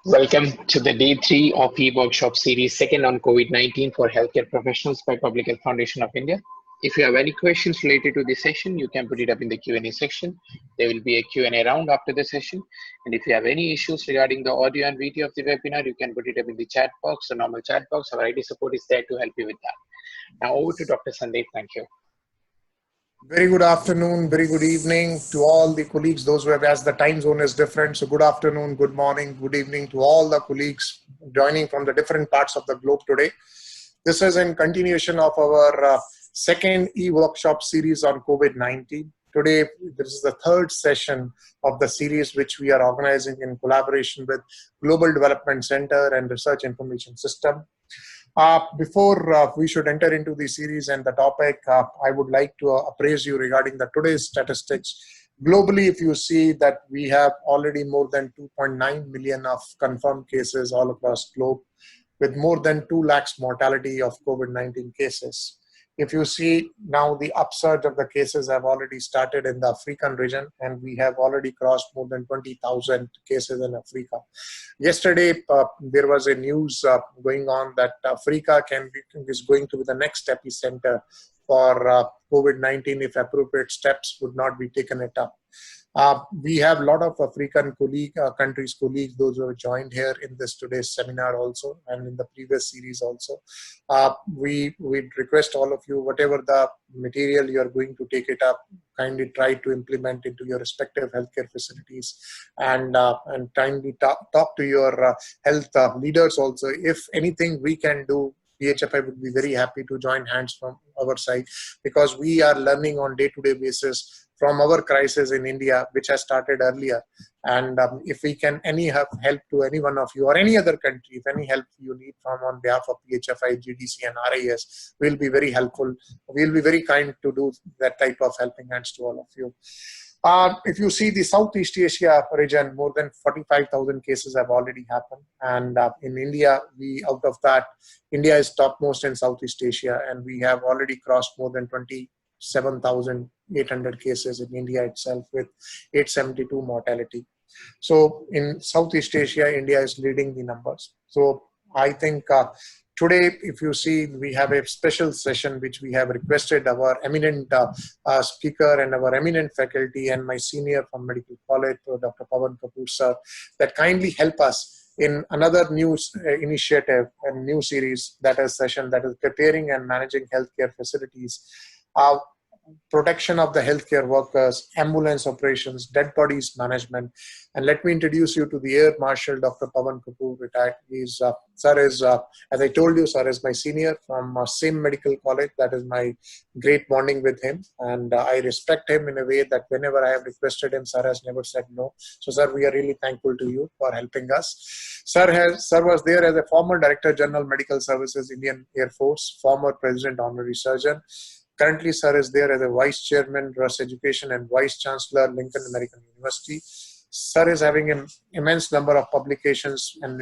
Welcome to the day 3 of e-workshop series, second on COVID-19 for healthcare professionals by Public Health Foundation of India. If you have any questions related to this session, you can put it up in the Q&A section. There will be a Q&A round after the session. And if you have any issues regarding the audio and video of the webinar, you can put it up in the chat box, the normal chat box. Our IT support is there to help you with that. Now over to Dr. Sandeep. Thank you. Very good afternoon, very good evening to all the colleagues, those who have, as the time zone is different. So good afternoon, good morning, good evening to all the colleagues joining from the different parts of the globe today. This is in continuation of our second e-workshop series on COVID-19. Today, this is the third session of the series which we are organizing in collaboration with Global Development Center and Research Information System. Before we should enter into the series and the topic, I would like to appraise you regarding the today's statistics. Globally, if you see that we have already more than 2.9 million of confirmed cases all across globe, with more than 2 lakhs mortality of COVID-19 cases. If you see now, the upsurge of the cases have already started in the African region, and we have already crossed more than 20,000 cases in Africa. Yesterday, there was a news going on that Africa is going to be the next epicenter for COVID-19 if appropriate steps would not be taken it up. We have a lot of African countries, colleagues, those who have joined here in this today's seminar also, and in the previous series also. We request all of you, whatever the material you are going to take it up, kindly try to implement into your respective healthcare facilities, and kindly talk to your health leaders also. If anything we can do, PHFI would be very happy to join hands from our side, because we are learning on day-to-day basis from our crisis in India, which has started earlier. And if we can help to any one of you or any other country, if any help you need from on behalf of PHFI, GDC and RIS, we'll be very helpful. We'll be very kind to do that type of helping hands to all of you. If you see the Southeast Asia region, more than 45,000 cases have already happened. And in India, out of that, India is topmost in Southeast Asia, and we have already crossed more than 27,800 cases in India itself, with 872 mortality. So in Southeast Asia, India is leading the numbers. So I think today, if you see, we have a special session which we have requested our eminent speaker and our eminent faculty and my senior from Medical College, Dr. Pawan Kapoor sir, that kindly help us in another new initiative and new series, that is session that is preparing and managing healthcare facilities, protection of the healthcare workers, ambulance operations, dead bodies management. And let me introduce you to the Air Marshal, Dr. Pawan Kapoor, retired. Sir is, as I told you, sir is my senior from same medical college. That is my great bonding with him. And I respect him in a way that whenever I have requested him, sir has never said no. So sir, we are really thankful to you for helping us. Sir was there as a former Director General Medical Services, Indian Air Force, former President Honorary Surgeon. Currently, sir is there as a Vice Chairman, Russ Education, and Vice Chancellor, Lincoln American University. Sir is having an immense number of publications, and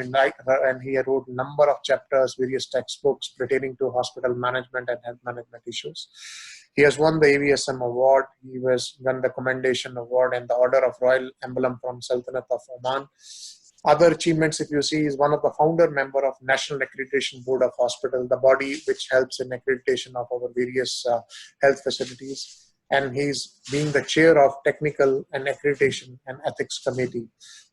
he wrote a number of chapters, various textbooks pertaining to hospital management and health management issues. He has won the AVSM Award. He has won the Commendation Award and the Order of Royal Emblem from Sultanate of Oman. Other achievements, if you see, is one of the founder member of National Accreditation Board of Hospital, the body which helps in accreditation of our various health facilities. And he's being the chair of Technical and Accreditation and Ethics Committee.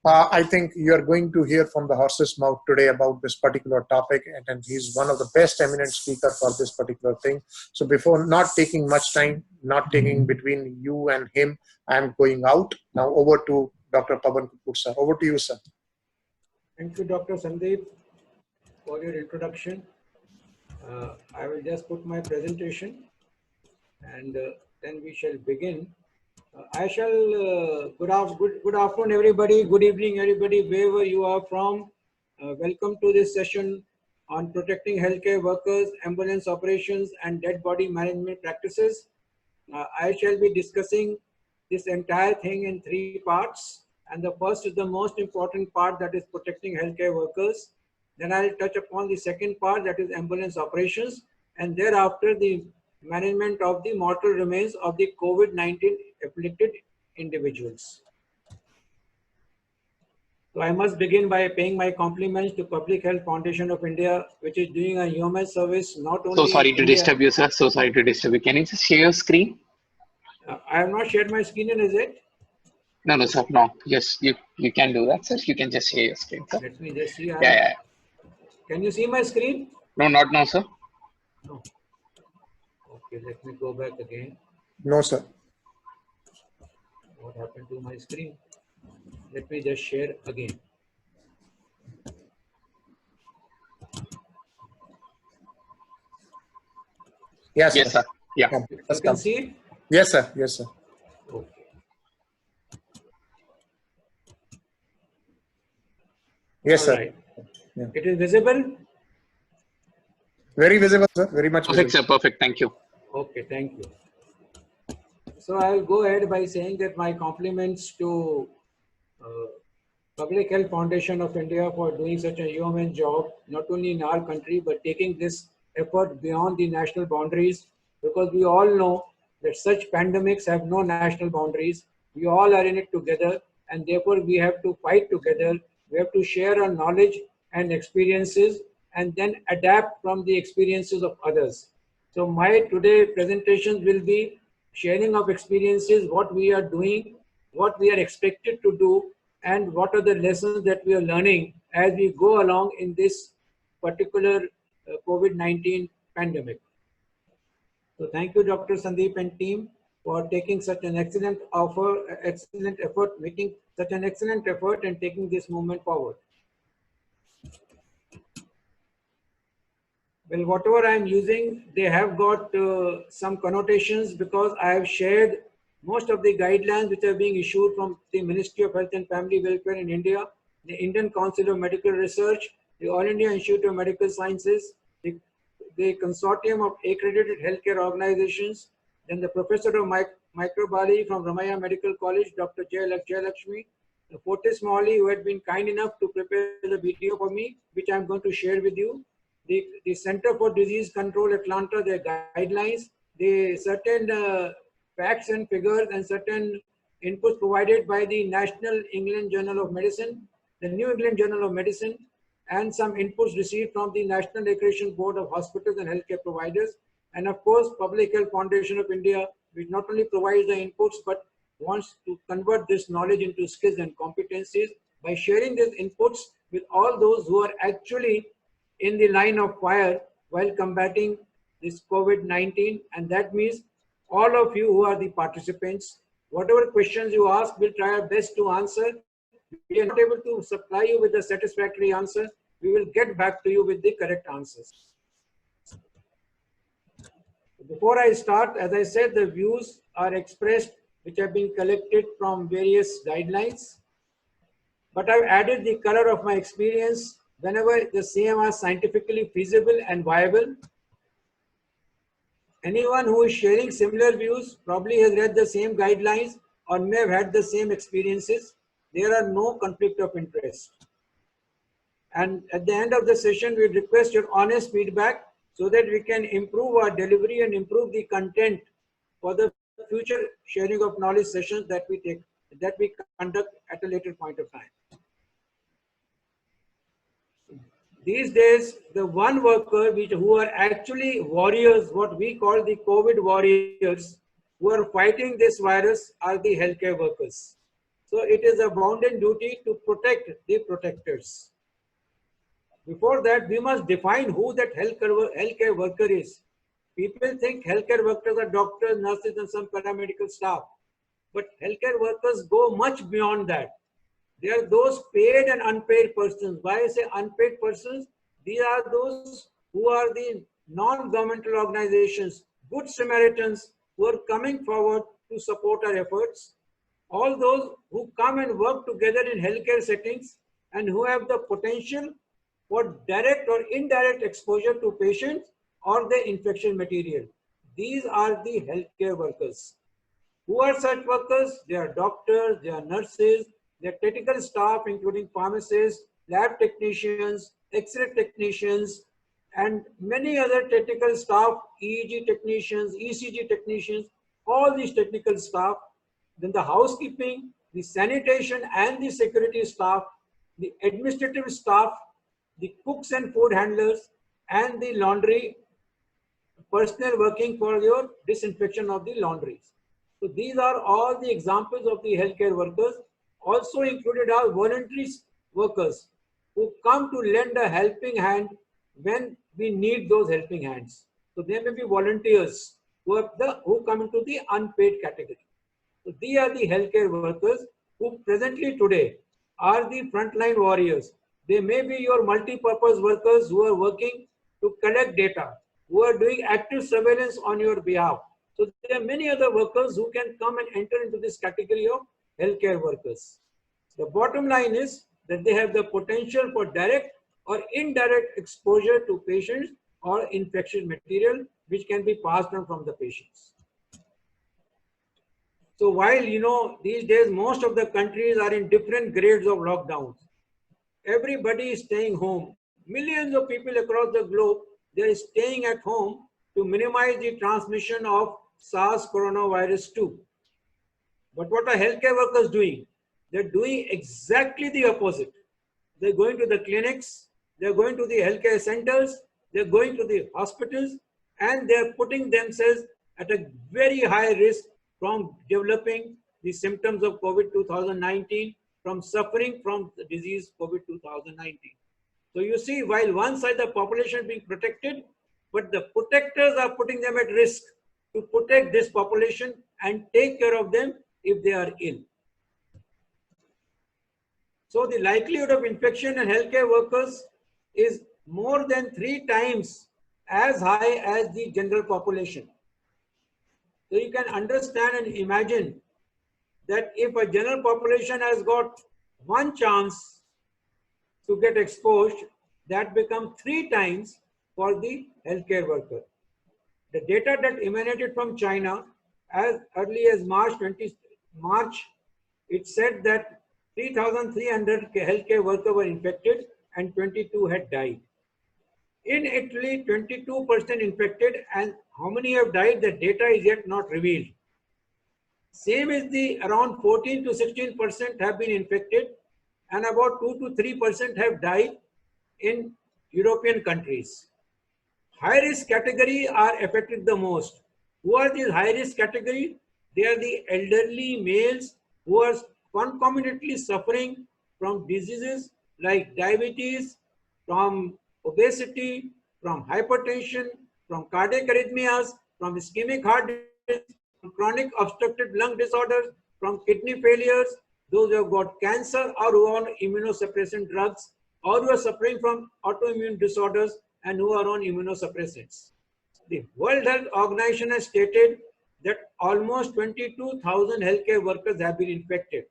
I think you're going to hear from the horse's mouth today about this particular topic, and he's one of the best eminent speaker for this particular thing. So before not taking much time, not taking between you and him, I'm going out. Now over to Dr. Pawan Kapoor, sir. Over to you, sir. Thank you, Dr. Sandeep, for your introduction. I will just put my presentation, and then we shall begin. Good afternoon, everybody. Good evening, everybody, wherever you are from. Welcome to this session on protecting healthcare workers, ambulance operations, and dead body management practices. I shall be discussing this entire thing in 3 parts. And the first is the most important part, that is protecting healthcare workers. Then I'll touch upon the second part, that is ambulance operations. And thereafter, the management of the mortal remains of the COVID-19 afflicted individuals. So I must begin by paying my compliments to Public Health Foundation of India, which is doing a human service not So only in sorry to India. disturb you, sir. So sorry to disturb you. Can you just share your screen? I have not shared my screen, is it? No, no, sir. No. Yes, you can do that, sir. You can just share your screen, sir. Let me just see. Yeah. Can you see my screen? No, not now, sir. No. Okay, let me go back again. No, sir. What happened to my screen? Let me just share again. Yes, Yes, sir. sir. Yeah. Come. You Just can come. see it? Yes, sir. Yes, sir. Okay. Yes, All sir. right. Yeah. It is visible? Very visible, sir. Very much Perfect, visible. sir. Perfect. Thank you. Okay, thank you. So I'll go ahead by saying that my compliments to uh, Public Health Foundation of India for doing such a human job, not only in our country, but taking this effort beyond the national boundaries, because we all know that such pandemics have no national boundaries. We all are in it together, and therefore we have to fight together. We have to share our knowledge and experiences and then adapt from the experiences of others. So my today presentations will be sharing of experiences, what we are doing, what we are expected to do, and what are the lessons that we are learning as we go along in this particular COVID-19 pandemic. So thank you, Dr. Sandeep and team, for taking such an excellent offer, excellent effort, making such an excellent effort and taking this movement forward. Well, whatever I am using, they have got some connotations because I have shared most of the guidelines which are being issued from the Ministry of Health and Family Welfare in India, the Indian Council of Medical Research, the All India Institute of Medical Sciences, the Consortium of Accredited Healthcare Organizations, then the Professor of Microbiology from Ramaiah Medical College, Dr. Jayalakshmi, Fortis Mohali, who had been kind enough to prepare the video for me, which I am going to share with you. The Center for Disease Control Atlanta, their guidelines, the certain facts and figures and certain inputs provided by the National England Journal of Medicine, the New England Journal of Medicine, and some inputs received from the National Accreditation Board of Hospitals and Healthcare Providers, and of course, Public Health Foundation of India, which not only provides the inputs, but wants to convert this knowledge into skills and competencies by sharing these inputs with all those who are actually in the line of fire while combating this COVID-19. And that means all of you who are the participants, whatever questions you ask, we'll try our best to answer. We are not able to supply you with a satisfactory answer. We will get back to you with the correct answers. Before I start, as I said, the views are expressed which have been collected from various guidelines. But I've added the color of my experience whenever the same are scientifically feasible and viable. Anyone who is sharing similar views probably has read the same guidelines or may have had the same experiences. There are no conflict of interest. And at the end of the session, we request your honest feedback so that we can improve our delivery and improve the content for the future sharing of knowledge sessions that we conduct at a later point of time. These days, the one worker who are actually warriors, what we call the COVID warriors, who are fighting this virus are the healthcare workers. So it is a bounden duty to protect the protectors. Before that, we must define who that healthcare worker is. People think healthcare workers are doctors, nurses, and some paramedical staff. But healthcare workers go much beyond that. They are those paid and unpaid persons. Why I say unpaid persons? These are those who are the non-governmental organizations, good Samaritans who are coming forward to support our efforts. All those who come and work together in healthcare settings and who have the potential for direct or indirect exposure to patients or the infection material. These are the healthcare workers. Who are such workers? They are doctors, they are nurses, they are technical staff including pharmacists, lab technicians, X-ray technicians, and many other technical staff, EEG technicians, ECG technicians, all these technical staff. Then the housekeeping, the sanitation and the security staff, the administrative staff, the cooks and food handlers, and the laundry personnel working for your disinfection of the laundries. So these are all the examples of the healthcare workers. Also included are voluntary workers who come to lend a helping hand when we need those helping hands. So there may be volunteers who come into the unpaid category. So these are the healthcare workers who presently today are the frontline warriors. They may be your multi-purpose workers who are working to collect data, who are doing active surveillance on your behalf. So there are many other workers who can come and enter into this category of healthcare workers. The bottom line is that they have the potential for direct or indirect exposure to patients or infectious material which can be passed on from the patients. So while these days most of the countries are in different grades of lockdowns, everybody is staying home. Millions of people across the globe, they are staying at home to minimize the transmission of SARS coronavirus 2. But what are healthcare workers doing? They're doing exactly the opposite. They're going to the clinics, they're going to the healthcare centers, they're going to the hospitals, and they're putting themselves at a very high risk from developing the symptoms of COVID-2019, from suffering from the disease COVID-2019. So you see, while one side the population is being protected, but the protectors are putting them at risk to protect this population and take care of them if they are ill. So the likelihood of infection in healthcare workers is more than 3 times as high as the general population. So you can understand and imagine that if a general population has got 1 chance to get exposed, that becomes 3 times for the healthcare worker. The data that emanated from China as early as March, it said that 3,300 healthcare workers were infected and 22 had died. In Italy, 22% infected, and how many have died, the data is yet not revealed. Same is the around 14 to 16% have been infected and about 2 to 3% have died in European countries. High risk category are affected the most. Who are these high risk category? They are the elderly males who are concomitantly suffering from diseases like diabetes, from obesity, from hypertension, from cardiac arrhythmias, from ischemic heart disease, from chronic obstructive lung disorders, from kidney failures, those who have got cancer or who are on immunosuppressant drugs, or who are suffering from autoimmune disorders and who are on immunosuppressants. The World Health Organization has stated that almost 22,000 healthcare workers have been infected.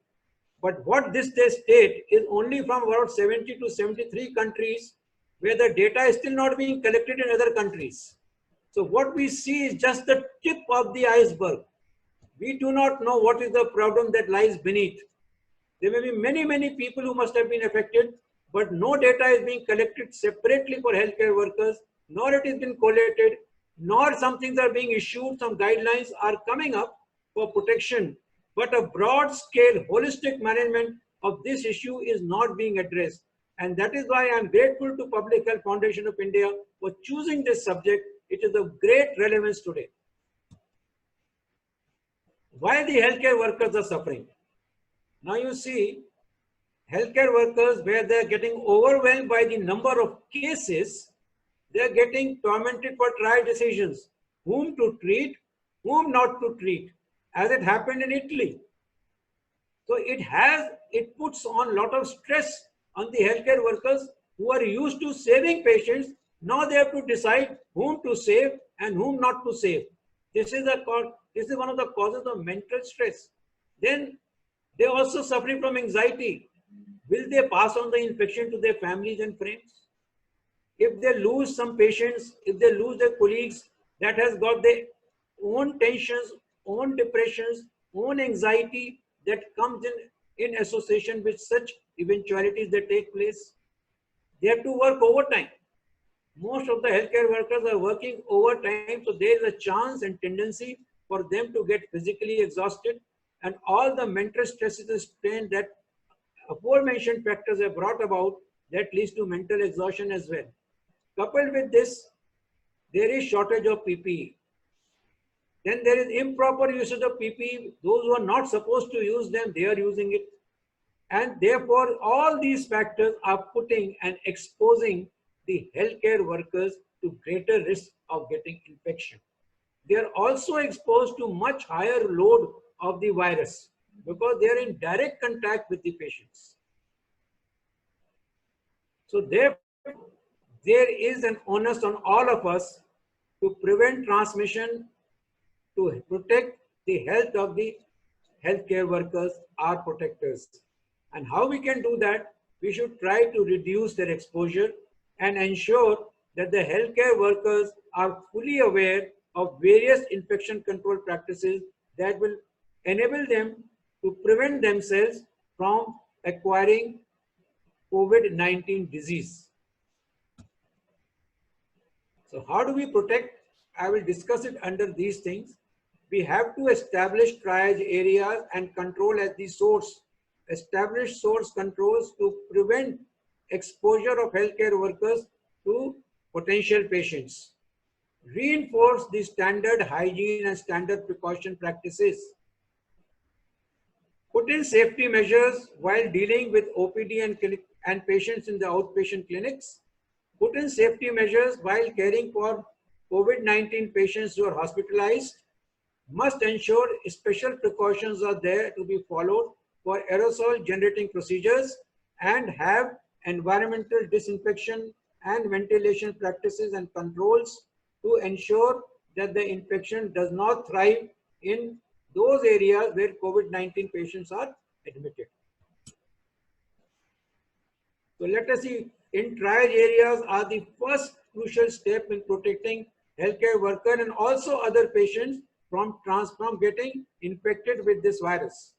But what this they state is only from about 70 to 73 countries where the data is still not being collected in other countries. So what we see is just the tip of the iceberg. We do not know what is the problem that lies beneath. There may be many people who must have been affected, but no data is being collected separately for healthcare workers, nor it has been collated, nor some things are being issued, some guidelines are coming up for protection. But a broad scale, holistic management of this issue is not being addressed. And that is why I am grateful to Public Health Foundation of India for choosing this subject. It is of great relevance today. Why the healthcare workers are suffering? Now you see, healthcare workers, where they are getting overwhelmed by the number of cases, they are getting tormented for trial decisions. Whom to treat, whom not to treat, as it happened in Italy. So it puts on a lot of stress on the healthcare workers who are used to saving patients. Now they have to decide whom to save and whom not to save. This is one of the causes of mental stress. Then they are also suffering from anxiety. Will they pass on the infection to their families and friends? If they lose some patients, if they lose their colleagues, that has got their own tensions, own depressions, own anxiety that comes in association with such eventualities that take place. They have to work overtime. Most of the healthcare workers are working overtime, so there is a chance and tendency for them to get physically exhausted, and all the mental stresses and strain that aforementioned factors are brought about that leads to mental exhaustion as well. Coupled with this, there is shortage of PPE. Then there is improper usage of PPE. Those who are not supposed to use them, they are using it. And therefore, all these factors are putting and exposing the healthcare workers to greater risk of getting infection. They are also exposed to much higher load of the virus because they are in direct contact with the patients. So therefore, there is an onus on all of us to prevent transmission, to protect the health of the healthcare workers, our protectors. And how we can do that? We should try to reduce their exposure and ensure that the healthcare workers are fully aware of various infection control practices that will enable them to prevent themselves from acquiring COVID-19 disease. So how do we protect? I will discuss it under these things. We have to establish triage areas and control at the source. Establish source controls to prevent exposure of healthcare workers to potential patients. Reinforce the standard hygiene and standard precaution practices. Put in safety measures while dealing with OPD and patients in the outpatient clinics. Put in safety measures while caring for COVID-19 patients who are hospitalized. Must ensure special precautions are there to be followed for aerosol generating procedures and have environmental disinfection and ventilation practices and controls to ensure that the infection does not thrive in those areas where COVID-19 patients are admitted. So let us see, in triage areas are the first crucial step in protecting healthcare worker and also other patients from getting infected with this virus.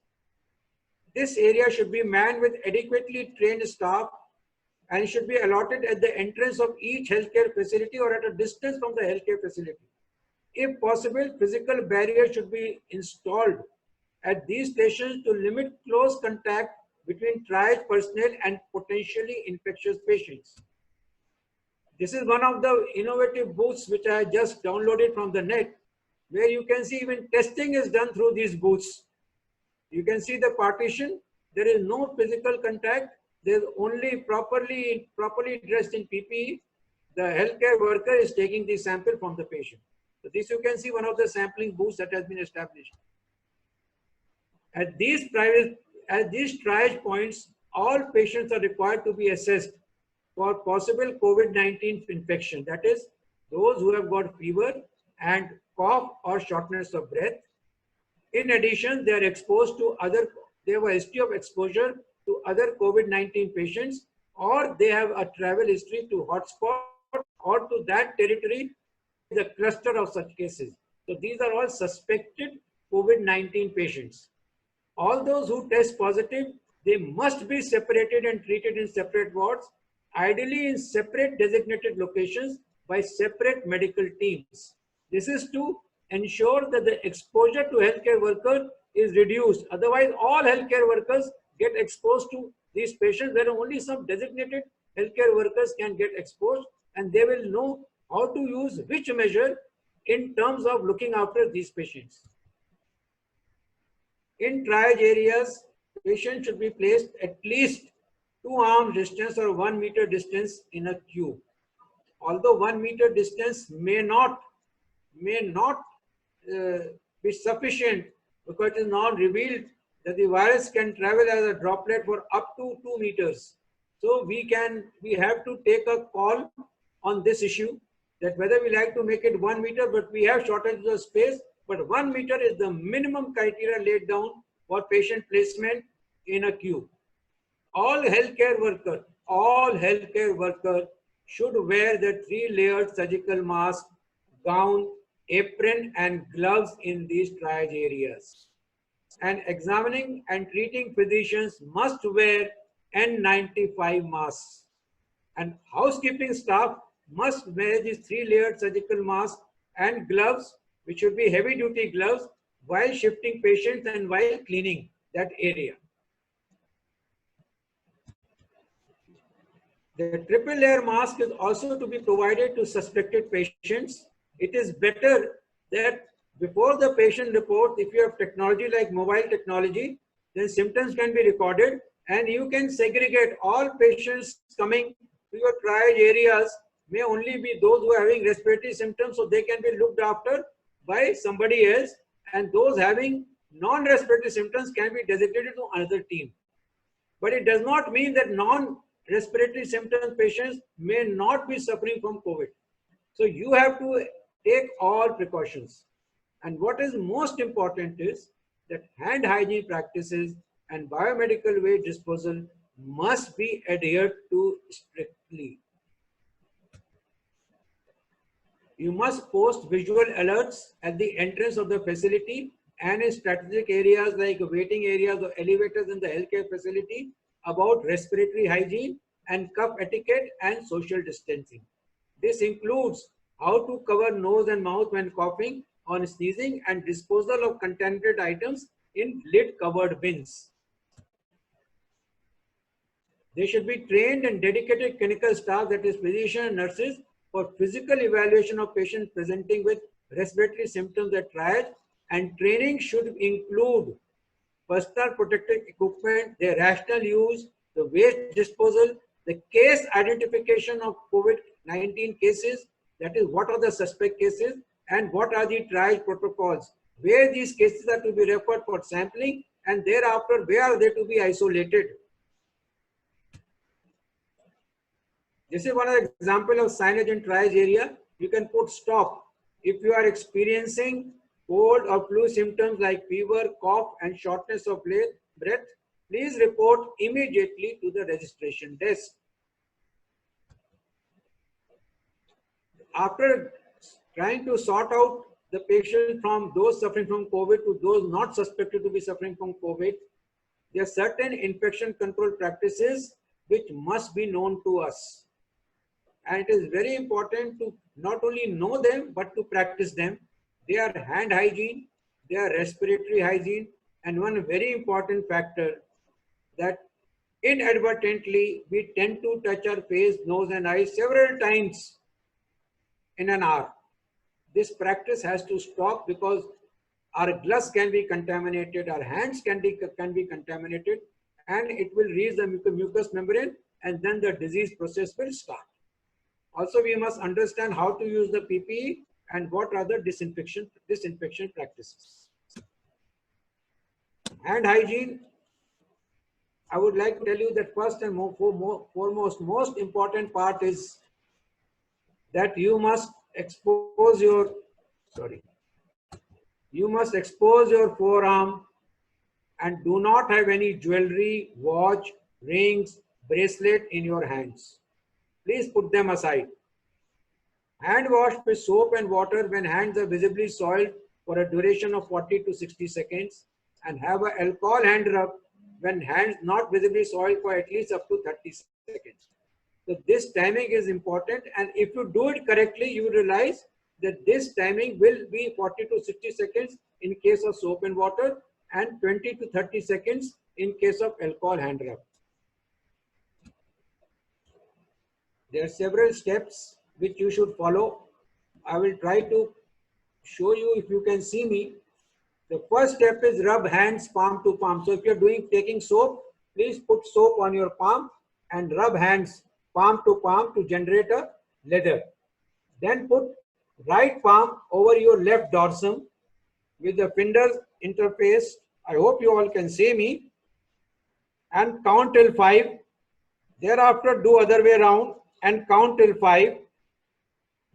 This area should be manned with adequately trained staff and should be allotted at the entrance of each healthcare facility or at a distance from the healthcare facility. If possible, physical barriers should be installed at these stations to limit close contact between triage personnel and potentially infectious patients. This is one of the innovative booths which I just downloaded from the net, where you can see even testing is done through these booths. You can see the partition. There is no physical contact. There is only properly dressed in PPE. The healthcare worker is taking the sample from the patient. So this you can see one of the sampling booths that has been established. At these triage points, all patients are required to be assessed for possible COVID-19 infection. That is, those who have got fever and cough or shortness of breath. In addition, they are exposed to they have a history of exposure to other COVID-19 patients, or they have a travel history to hotspot or to that territory, the cluster of such cases. So these are all suspected COVID-19 patients. All those who test positive, they must be separated and treated in separate wards, ideally in separate designated locations by separate medical teams. This is to ensure that the exposure to healthcare workers is reduced. Otherwise, all healthcare workers get exposed to these patients, where only some designated healthcare workers can get exposed, and they will know how to use which measure in terms of looking after these patients. In triage areas, patients should be placed at least 2 arms distance or 1 meter distance in a queue. Although 1 meter distance may not be sufficient, because it is now revealed that the virus can travel as a droplet for up to 2 meters. So we have to take a call on this issue, that whether we like to make it 1 meter, but we have shortage of space, but 1 meter is the minimum criteria laid down for patient placement in a queue. All healthcare workers should wear the 3-layered surgical mask, gown, apron and gloves in these triage areas. And examining and treating physicians must wear N95 masks. And housekeeping staff must wear these 3-layered surgical masks and gloves, which should be heavy-duty gloves, while shifting patients and while cleaning that area. The triple layer mask is also to be provided to suspected patients. It is better that before the patient reports, if you have technology like mobile technology, then symptoms can be recorded and you can segregate all patients coming to your triage areas may only be those who are having respiratory symptoms, so they can be looked after by somebody else, and those having non-respiratory symptoms can be designated to another team. But it does not mean that non-respiratory symptom patients may not be suffering from COVID. So you have to take all precautions. And what is most important is that hand hygiene practices and biomedical waste disposal must be adhered to strictly. You must post visual alerts at the entrance of the facility and in strategic areas like waiting areas or elevators in the healthcare facility about respiratory hygiene and cough etiquette and social distancing. This includes how to cover nose and mouth when coughing, on sneezing, and disposal of contaminated items in lid covered bins. There should be trained and dedicated clinical staff, that is physicians and nurses, for physical evaluation of patients presenting with respiratory symptoms at triage, and training should include personal protective equipment, their rational use, the waste disposal, the case identification of COVID-19 cases, that is what are the suspect cases and what are the triage protocols, where these cases are to be referred for sampling and thereafter where are they to be isolated. This is one of the example of signage in triage area. You can put stop if you are experiencing cold or flu symptoms like fever, cough, and shortness of breath. Please report immediately to the registration desk. After trying to sort out the patient from those suffering from COVID to those not suspected to be suffering from COVID, there are certain infection control practices which must be known to us. And it is very important to not only know them, but to practice them. They are hand hygiene, they are respiratory hygiene, and one very important factor that inadvertently we tend to touch our face, nose, and eyes several times in an hour. This practice has to stop because our gloves can be contaminated, our hands can be contaminated, and it will reach the mucous membrane, and then the disease process will start. Also, we must understand how to use the PPE and what are the disinfection practices. Hand hygiene, I would like to tell you that first and foremost, most important part is that you must expose your forearm and do not have any jewelry, watch, rings, bracelet in your hands. Please put them aside. Hand wash with soap and water when hands are visibly soiled for a duration of 40 to 60 seconds, and have an alcohol hand rub when hands not visibly soiled for at least up to 30 seconds. So this timing is important, and if you do it correctly, you realize that this timing will be 40 to 60 seconds in case of soap and water and 20 to 30 seconds in case of alcohol hand rub. There are several steps which you should follow. I will try to show you if you can see me. The first step is rub hands palm to palm. So if you're taking soap, please put soap on your palm and rub hands palm to generate a lather. Then put right palm over your left dorsum with the fingers interfaced. I hope you all can see me. And count till 5. Thereafter do other way around and count till 5.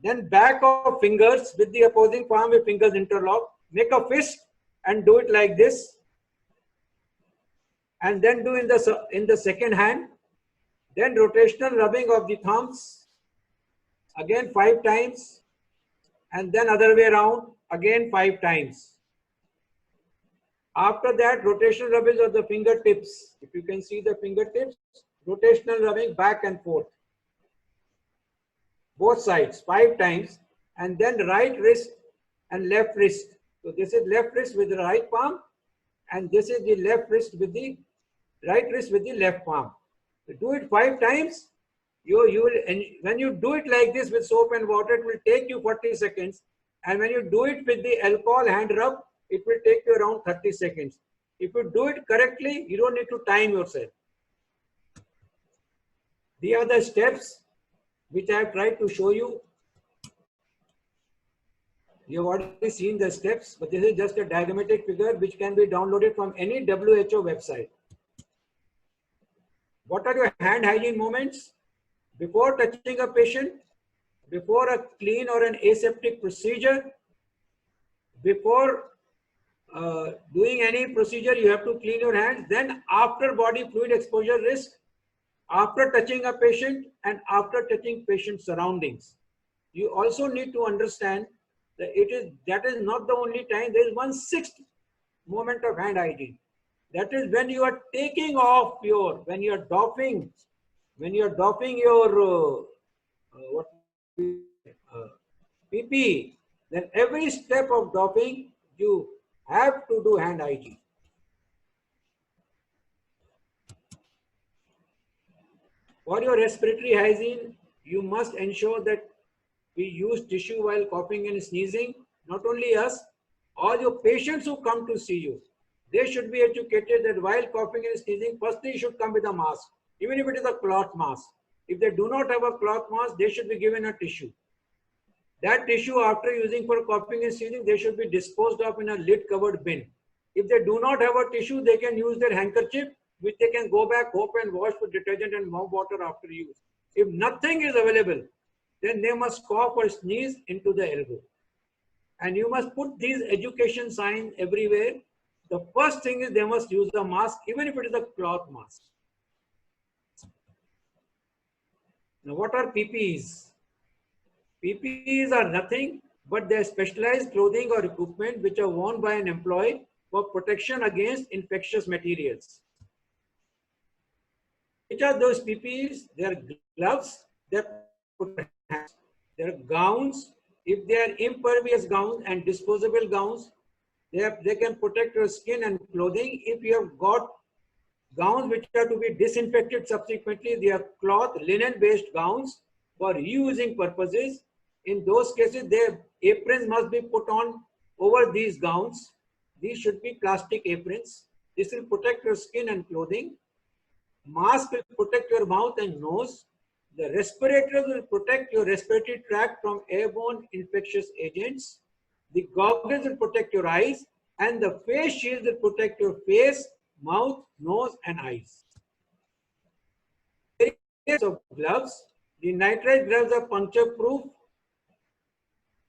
Then back of fingers with the opposing palm with fingers interlock. Make a fist and do it like this. And then do in the second hand. Then rotational rubbing of the thumbs. Again 5 times. And then other way around again 5 times. After that, rotational rubbing of the fingertips. If you can see the fingertips, rotational rubbing back and forth. Both sides 5 times, and then right wrist and left wrist. So this is left wrist with the right palm, and this is the left wrist with the right wrist with the left palm. So do it 5 times, You will, and when you do it like this with soap and water, it will take you 40 seconds. And when you do it with the alcohol hand rub, it will take you around 30 seconds. If you do it correctly, you don't need to time yourself. These are the steps which I have tried to show you. You have already seen the steps, but this is just a diagrammatic figure which can be downloaded from any WHO website. What are your hand hygiene moments? Before touching a patient, before a clean or an aseptic procedure, before doing any procedure, you have to clean your hands. Then after body fluid exposure risk, after touching a patient, and after touching patient surroundings. You also need to understand that that is not the only time. There is 1/6 moment of hand hygiene. That is when you are taking off when you are doffing your PPE, then every step of doffing, you have to do hand hygiene. For your respiratory hygiene, you must ensure that we use tissue while coughing and sneezing. Not only us, all your patients who come to see you, they should be educated that while coughing and sneezing, firstly you should come with a mask, even if it is a cloth mask. If they do not have a cloth mask, they should be given a tissue. That tissue, after using for coughing and sneezing, they should be disposed of in a lid covered bin. If they do not have a tissue, they can use their handkerchief, which they can go back home and wash with detergent and warm water after use. If nothing is available, then they must cough or sneeze into the elbow. And you must put these education signs everywhere. The first thing is they must use a mask, even if it is a cloth mask. Now, what are PPEs? PPEs are nothing but they are specialized clothing or equipment which are worn by an employee for protection against infectious materials. Which are those PPEs? They are gloves, they are gowns. If they are impervious gowns and disposable gowns, they can protect your skin and clothing. If you have got gowns which are to be disinfected subsequently, they are cloth, linen-based gowns for reusing purposes. In those cases, their aprons must be put on over these gowns. These should be plastic aprons. This will protect your skin and clothing. Mask will protect your mouth and nose. The respirators will protect your respiratory tract from airborne infectious agents. The goggles will protect your eyes, and the face shield will protect your face, mouth, nose, and eyes. Of gloves. The nitrile gloves are puncture-proof,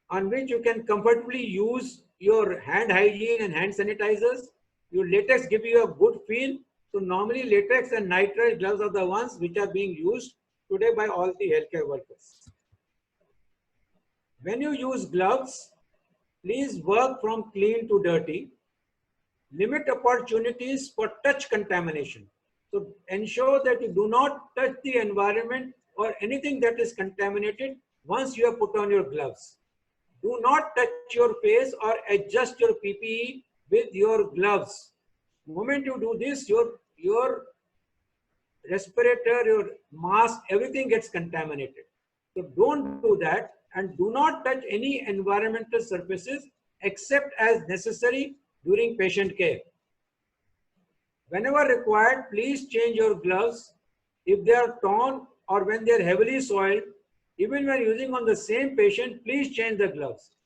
on which you can comfortably use your hand hygiene and hand sanitizers. Your latex gives you a good feel. So normally latex and nitrile gloves are the ones which are being used today by all the healthcare workers. When you use gloves, please work from clean to dirty. Limit opportunities for touch contamination. So ensure that you do not touch the environment or anything that is contaminated once you have put on your gloves. Do not touch your face or adjust your PPE with your gloves. The moment you do this, your respirator, your mask, everything gets contaminated. So don't do that, and do not touch any environmental surfaces except as necessary during patient care. Whenever required, please change your gloves if they are torn or when they are heavily soiled. Even when using on the same patient, please change the gloves.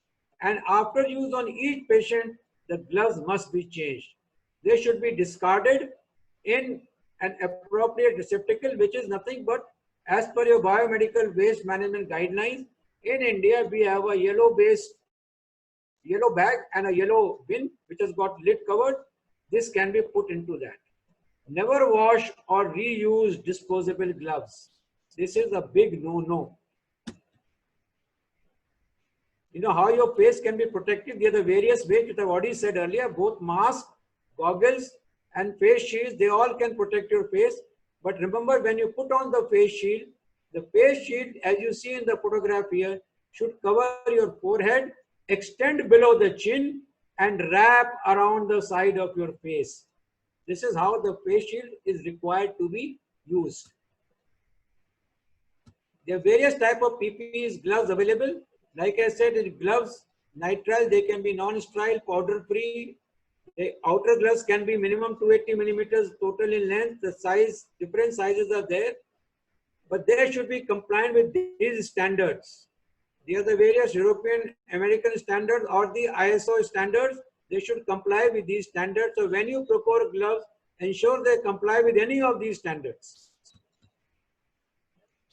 And after use on each patient, the gloves must be changed. They should be discarded in an appropriate receptacle, which is nothing but as per your biomedical waste management guidelines. In India, we have a yellow bag and a yellow bin which has got lid covered. This can be put into that. Never wash or reuse disposable gloves. This is a big no-no. You know how your face can be protected? There are the various ways which I've already said earlier. Both mask, goggles, and face shields, they all can protect your face. But remember, when you put on the face shield, as you see in the photograph here, should cover your forehead, extend below the chin, and wrap around the side of your face. This is how the face shield is required to be used. There are various type of PPEs gloves available. Like I said, in gloves, nitrile, they can be non-sterile, powder-free. The outer gloves can be minimum 280 millimeters total in length. The size, different sizes are there, but they should be compliant with these standards. They are the various European, American standards or the ISO standards. They should comply with these standards. So when you procure gloves, ensure they comply with any of these standards.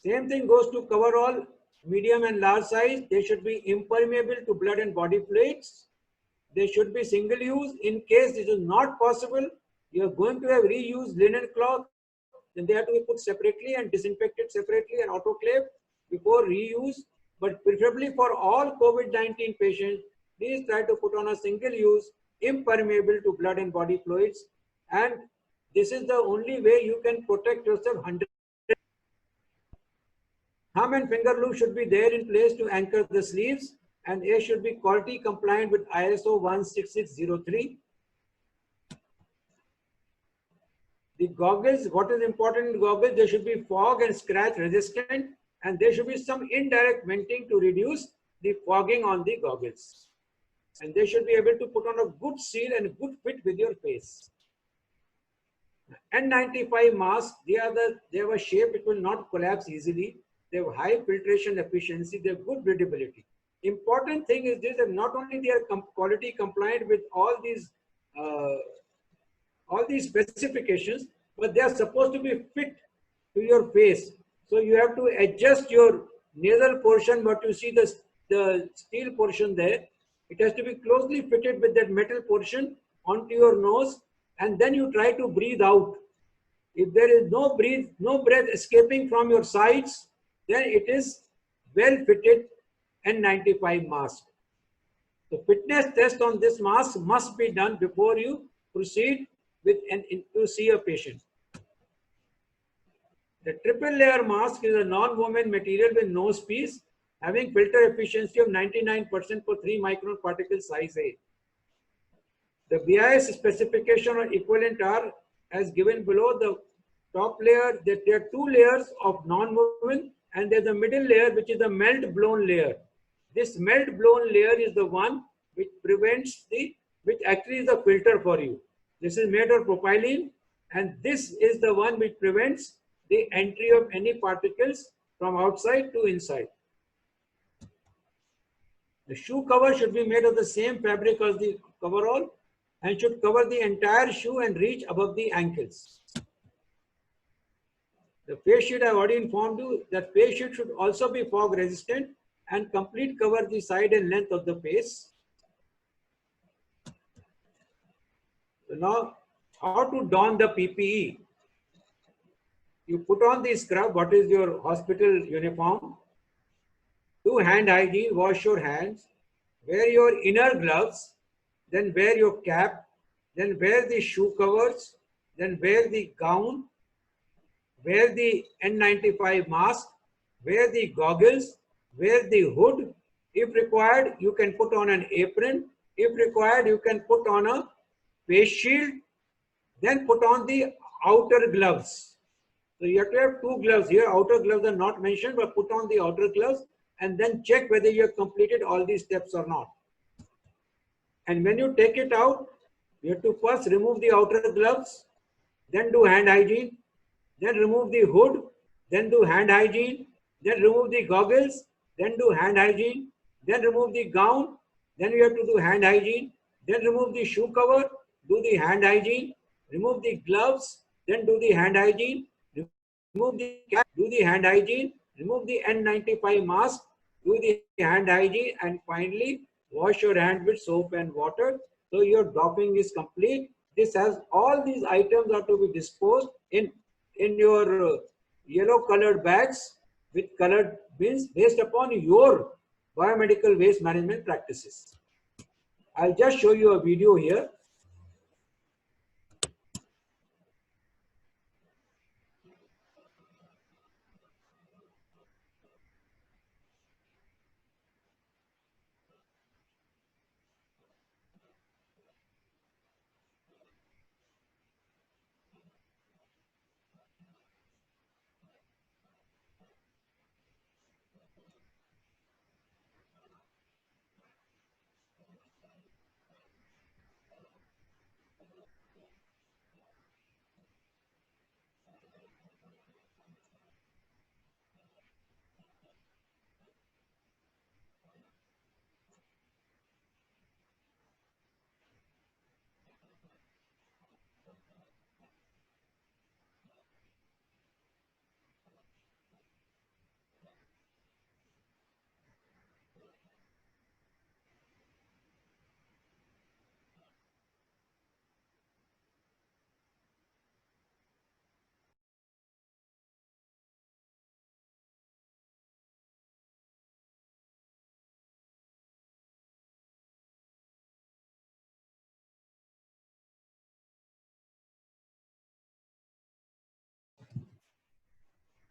Same thing goes to coverall, medium and large size. They should be impermeable to blood and body fluids. They should be single use. In case it is not possible, you are going to have reused linen cloth, then they have to be put separately and disinfected separately and autoclaved before reuse. But preferably for all COVID-19 patients, please try to put on a single use, impermeable to blood and body fluids. And this is the only way you can protect yourself 100%. Thumb and finger loop should be there in place to anchor the sleeves, and they should be quality compliant with ISO 16603. The goggles, what is important in goggles, they should be fog and scratch resistant, and there should be some indirect venting to reduce the fogging on the goggles. And they should be able to put on a good seal and good fit with your face. N95 masks, they have a shape, it will not collapse easily. They have high filtration efficiency, they have good breathability. Important thing is this, that not only they are quality compliant with all these specifications, but they are supposed to be fit to your face. So you have to adjust your nasal portion, but you see the steel portion there. It has to be closely fitted with that metal portion onto your nose, and then you try to breathe out. If there is no breath escaping from your sides, then it is well fitted N95 mask. The fitness test on this mask must be done before you proceed with to see a patient. The triple layer mask is a non-woven material with nose piece having filter efficiency of 99% for 3 micron particle size A. The BIS specification or equivalent are as given below. The top layer, that there are 2 layers of non-woven, and there's a middle layer which is the melt blown layer. This melt blown layer is the one which prevents which actually is the filter for you. This is made of propylene, and this is the one which prevents the entry of any particles from outside to inside. The shoe cover should be made of the same fabric as the coverall and should cover the entire shoe and reach above the ankles. The face shield, I have already informed you that face shield should also be fog resistant and complete cover the side and length of the face. So now, how to don the PPE? You put on the scrub, what is your hospital uniform? Do hand hygiene, wash your hands, wear your inner gloves, then wear your cap, then wear the shoe covers, then wear the gown, wear the N95 mask, wear the goggles, wear the hood. If required, you can put on an apron. If required, you can put on a face shield, then put on the outer gloves. So you have to have 2 gloves here. Outer gloves are not mentioned, but put on the outer gloves and then check whether you have completed all these steps or not. And when you take it out, you have to first remove the outer gloves, then do hand hygiene, then remove the hood, then do hand hygiene, then remove the goggles, then do hand hygiene, then remove the gown, then you have to do hand hygiene, then remove the shoe cover, do the hand hygiene, remove the gloves, then do the hand hygiene, remove the cap, do the hand hygiene, remove the N95 mask, do the hand hygiene, and finally wash your hand with soap and water. So your doffing is complete. This has all these items are to be disposed in your yellow colored bags with colored bins based upon your biomedical waste management practices. I'll just show you a video here.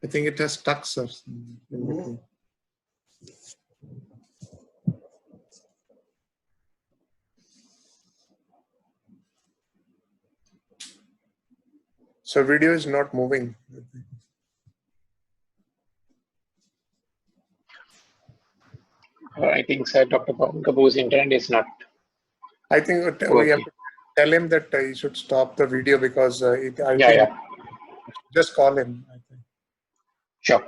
I think it has stuck, sir. In between. So video is not moving. I think Sir Dr. Pawan Kapoor's internet is not I think we have working. to tell him that he should stop the video because I Yeah, think yeah, just call him. I think. sure.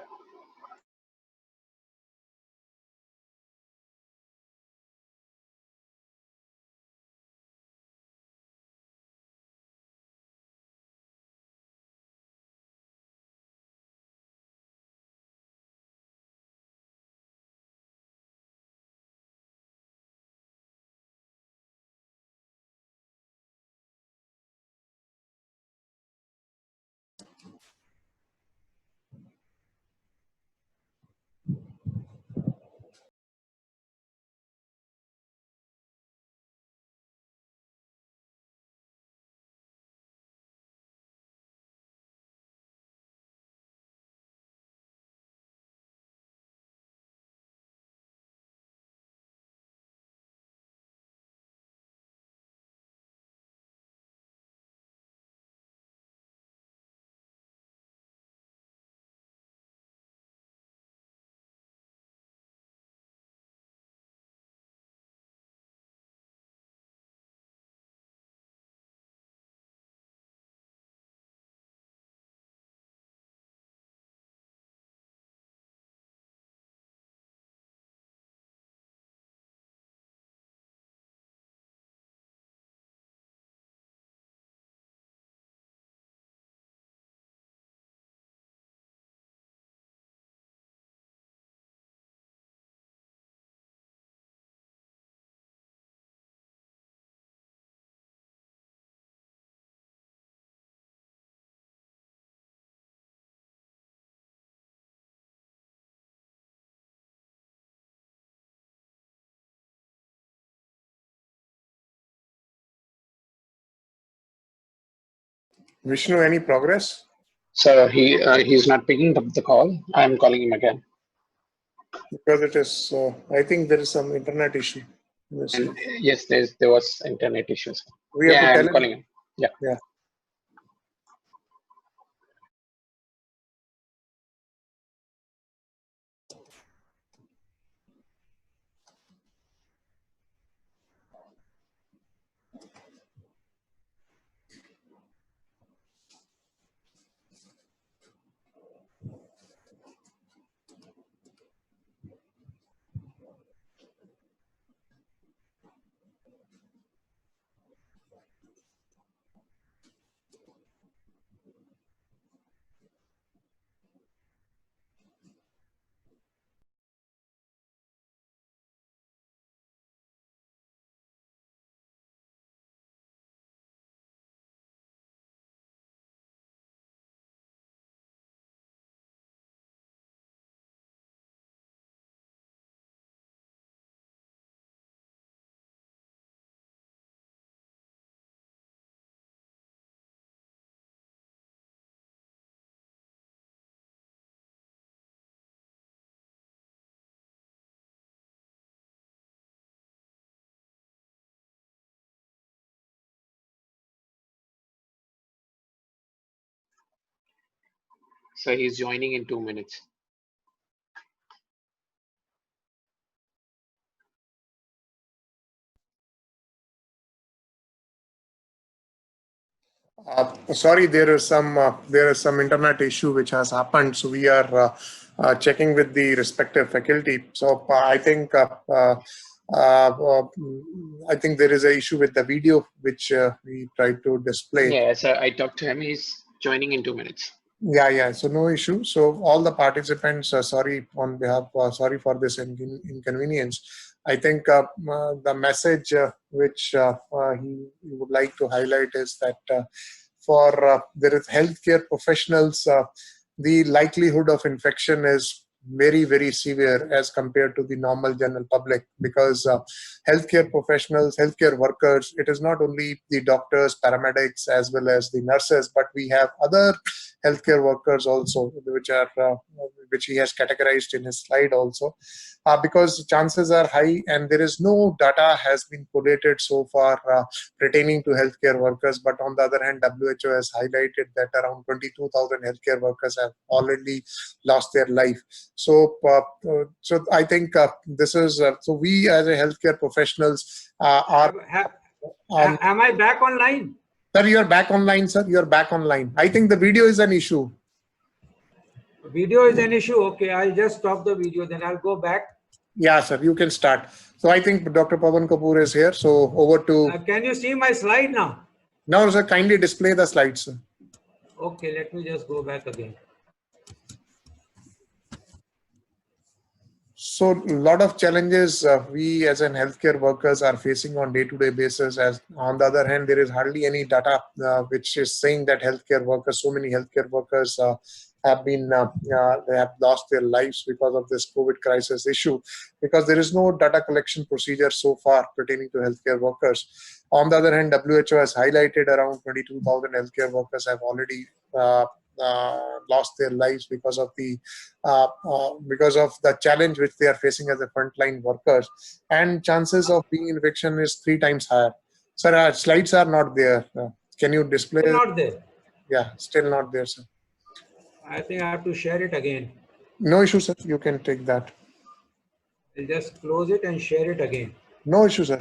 Vishnu, any progress? So he's not picking up the call. I'm calling him again. Because it is. I think there is some internet issue. And yes, there was internet issues. We have to Yeah, tell I'm him. calling him. Yeah. Yeah. So he's joining in 2 minutes. Sorry, there is some internet issue which has happened. So we are checking with the respective faculty. So I think there is an issue with the video which we tried to display. Yeah, so I talked to him. He's joining in 2 minutes. Yeah. So no issue. So all the participants, sorry on behalf, sorry for this inconvenience. I think the message which he would like to highlight is that for there is healthcare professionals, the likelihood of infection is very, very severe as compared to the normal general public, because healthcare professionals, healthcare workers, it is not only the doctors, paramedics, as well as the nurses, but we have other healthcare workers also, which he has categorized in his slide also, because chances are high, and there is no data has been collated so far pertaining to healthcare workers. But on the other hand, WHO has highlighted that around 22,000 healthcare workers have already lost their life. So I think this is so we as a healthcare professionals are. Am I back online? Sir, you are back online, sir. You are back online. I think the video is an issue. Video is an issue. Okay, I'll just stop the video, then I'll go back. Yeah, sir, you can start. So I think Dr. Pawan Kapoor is here. So over to. Can you see my slide now? Now, sir, kindly display the slides, sir. Okay, let me just go back again. So a lot of challenges we as an healthcare workers are facing on day-to-day basis. As on the other hand, there is hardly any data which is saying that healthcare workers, so many healthcare workers have been they have lost their lives because of this COVID crisis issue, because there is no data collection procedure so far pertaining to healthcare workers. On the other hand, WHO has highlighted around 22,000 healthcare workers have already lost their lives because of the challenge which they are facing as a frontline workers, and chances of being infection is 3 times higher. Sir, our slides are not there. Can you display? Still not there. Yeah, still not there, sir. I think I have to share it again. No issue, sir. You can take that. I'll just close it and share it again. No issue, sir.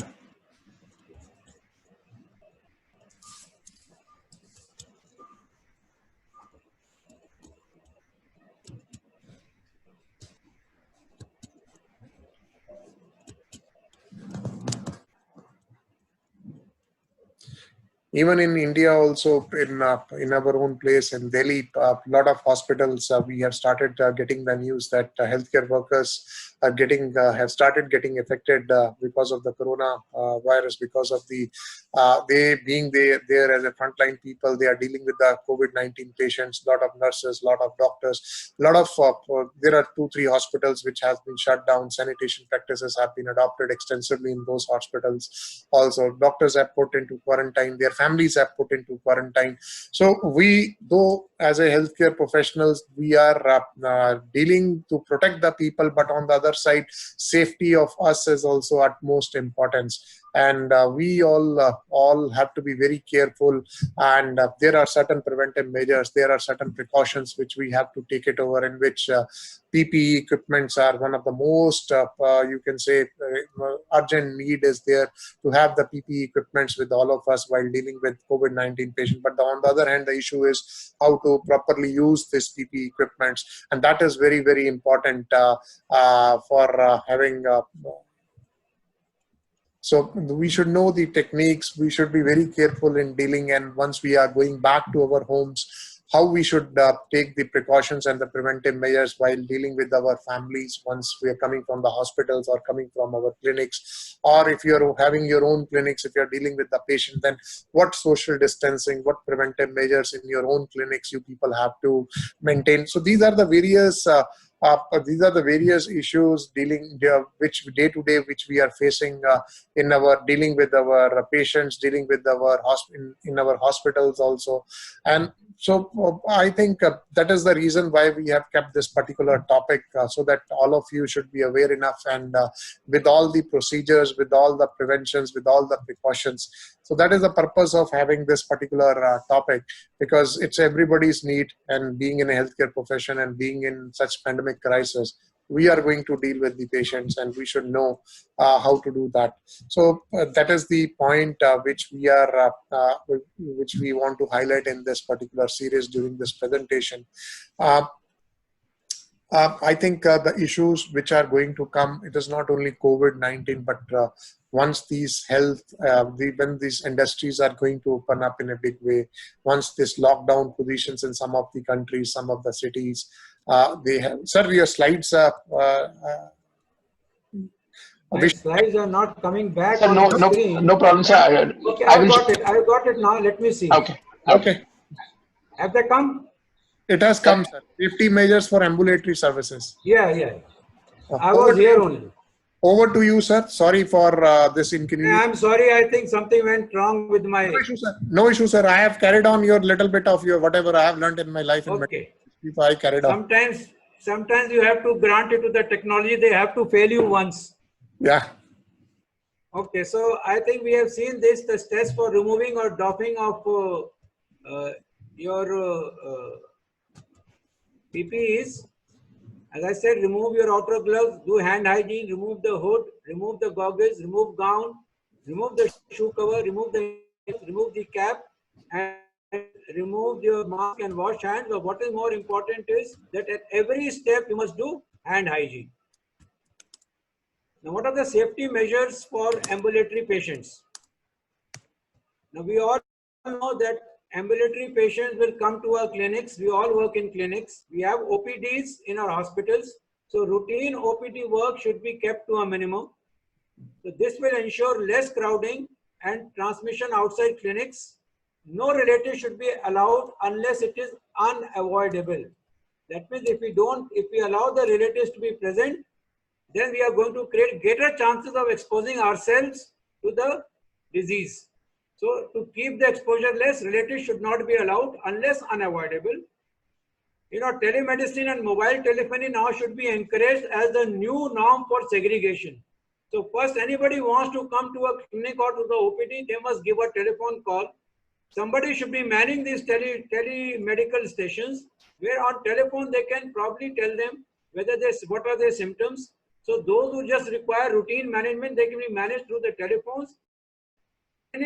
Even in India, also in our own place in Delhi, a lot of hospitals we have started getting the news that healthcare workers are have started getting affected because of the corona virus, because of the they being there as a frontline people. They are dealing with the COVID-19 patients. Lot of nurses, lot of doctors, lot of there are 2-3 hospitals which have been shut down. Sanitation practices have been adopted extensively in those hospitals. Also, doctors have put into quarantine. Their families have put into quarantine. So we, though as a healthcare professionals, we are dealing to protect the people, but on the other side, safety of us is also utmost importance. And we all have to be very careful, and there are certain preventive measures, there are certain precautions which we have to take it over, in which PPE equipments are one of the most you can say urgent need is there to have the PPE equipments with all of us while dealing with COVID-19 patient. But on the other hand, the issue is how to properly use this PPE equipments, and that is very, very important for having so we should know the techniques. We should be very careful in dealing, and once we are going back to our homes, how we should take the precautions and the preventive measures while dealing with our families once we are coming from the hospitals or coming from our clinics. Or if you're having your own clinics, if you're dealing with the patient, then what social distancing, what preventive measures in your own clinics you people have to maintain. So these are the various issues dealing which day to day which we are facing in our dealing with our patients, dealing with our in our hospitals also. And so I think that is the reason why we have kept this particular topic, so that all of you should be aware enough, and with all the procedures, with all the preventions, with all the precautions. So that is the purpose of having this particular topic, because it's everybody's need, and being in a healthcare profession and being in such pandemic crisis, we are going to deal with the patients, and we should know how to do that. So that is the point which we want to highlight in this particular series during this presentation. I think the issues which are going to come, it is not only COVID-19, but once these when these industries are going to open up in a big way, once this lockdown positions in some of the countries, some of the cities, they have. Sir, your slides my slides are not coming back. Sir, on the screen. no problem, sir. Okay, I've got it now. Let me see. Okay. Have they come? It has come, sir. Safety measures for ambulatory services. Yeah. I Over was to here you. only. Over to you, sir. Sorry for this inconvenience. I'm sorry. I think something went wrong with my. No issue, sir. No issue, sir. I have carried on your little bit of your whatever I have learned in my life in medicine. Okay. If I carried on. Sometimes you have to grant it to the technology. They have to fail you once. Yeah. Okay. So I think we have seen this, the steps for removing or doffing of your PPEs. As I said, remove your outer gloves, do hand hygiene, remove the hood, remove the goggles, remove gown, remove the shoe cover, remove the cap, and remove your mask and wash hands. But what is more important is that at every step you must do hand hygiene. Now, what are the safety measures for ambulatory patients? Now, we all know that ambulatory patients will come to our clinics. We all work in clinics. We have OPDs in our hospitals. So routine OPD work should be kept to a minimum. So this will ensure less crowding and transmission outside clinics. No relative should be allowed unless it is unavoidable. That means if we allow the relatives to be present, then we are going to create greater chances of exposing ourselves to the disease. So to keep the exposure less, relatives should not be allowed unless unavoidable. Telemedicine and mobile telephony now should be encouraged as the new norm for segregation. So first, anybody wants to come to a clinic or to the OPD, they must give a telephone call. Somebody should be manning these telemedical stations, where on telephone they can probably tell them what are their symptoms. So those who just require routine management, they can be managed through the telephones.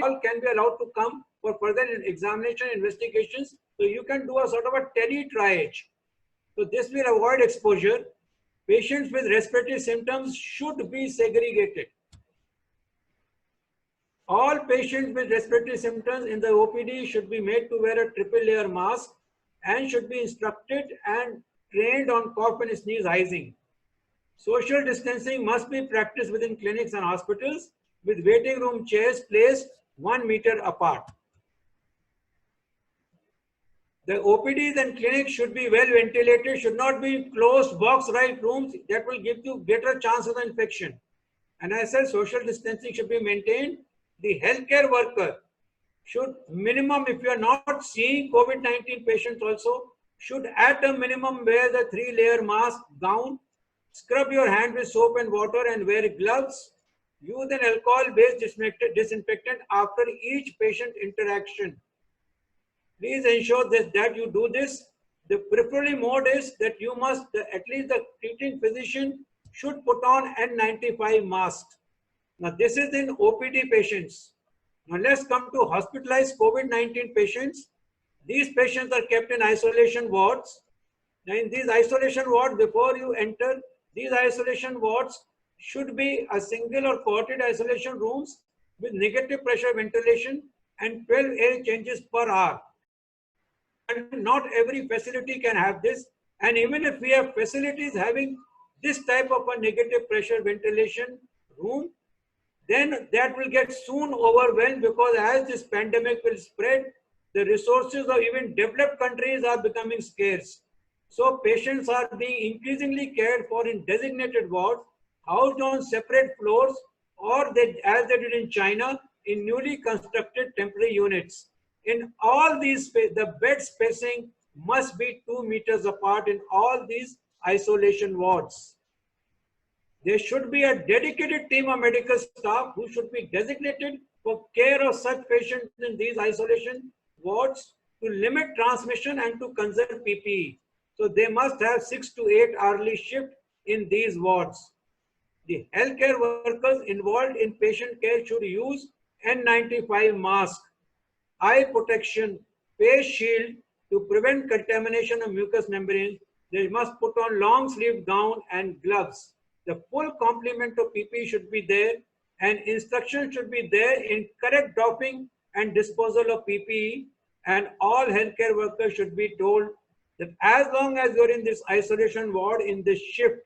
All can be allowed to come for further examination investigations. So you can do a sort of a tele-triage. So this will avoid exposure. Patients with respiratory symptoms should be segregated. All patients with respiratory symptoms in the OPD should be made to wear a triple layer mask and should be instructed and trained on cough and sneeze hygiene. Social distancing must be practiced within clinics and hospitals with waiting room chairs placed 1 meter apart. The OPDs and clinics should be well ventilated, should not be closed box-like rooms that will give you greater chance of infection. And as I said, social distancing should be maintained. The healthcare worker should minimum, if you are not seeing COVID-19 patients also, should at a minimum wear the 3-layer mask, gown, scrub your hand with soap and water and wear gloves. Use an alcohol-based disinfectant after each patient interaction. Please ensure that you do this. The preferably mode is that you must, at least the treating physician should put on N95 mask. Now this is in OPD patients. Now let's come to hospitalized COVID-19 patients. These patients are kept in isolation wards. Now in these isolation wards, before you enter, these isolation wards should be a single or cohorted isolation rooms with negative pressure ventilation and 12 air changes per hour. And not every facility can have this. And even if we have facilities having this type of a negative pressure ventilation room, then that will get soon overwhelmed, because as this pandemic will spread, the resources of even developed countries are becoming scarce. So patients are being increasingly cared for in designated wards, housed on separate floors, or as they did in China, in newly constructed temporary units. In all these, the bed spacing must be 2 meters apart in all these isolation wards. There should be a dedicated team of medical staff who should be designated for care of such patients in these isolation wards to limit transmission and to conserve PPE. So they must have 6 to 8 hourly shift in these wards. The healthcare workers involved in patient care should use N95 mask, eye protection, face shield to prevent contamination of mucous membranes. They must put on long sleeved gown and gloves. The full complement of PPE should be there, and instructions should be there in correct doffing and disposal of PPE, and all healthcare workers should be told that as long as you're in this isolation ward in this shift,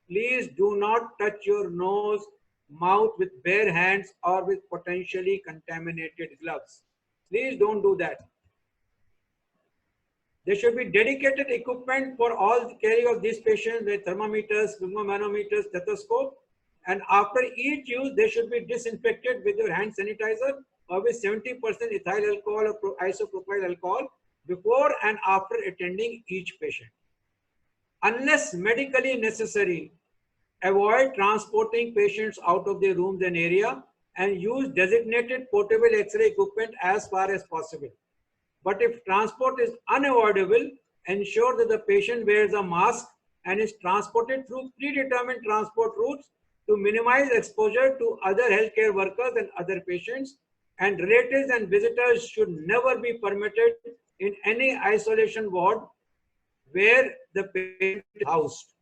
please do not touch your nose, mouth with bare hands or with potentially contaminated gloves. Please don't do that. There should be dedicated equipment for all the caring of these patients with thermometers, sphygmomanometers, stethoscope. And after each use, they should be disinfected with your hand sanitizer or with 70% ethyl alcohol or isopropyl alcohol before and after attending each patient. Unless medically necessary, avoid transporting patients out of their rooms and area and use designated portable X-ray equipment as far as possible. But if transport is unavoidable, ensure that the patient wears a mask and is transported through predetermined transport routes to minimize exposure to other healthcare workers and other patients. And relatives and visitors should never be permitted in any isolation ward where the patient is housed.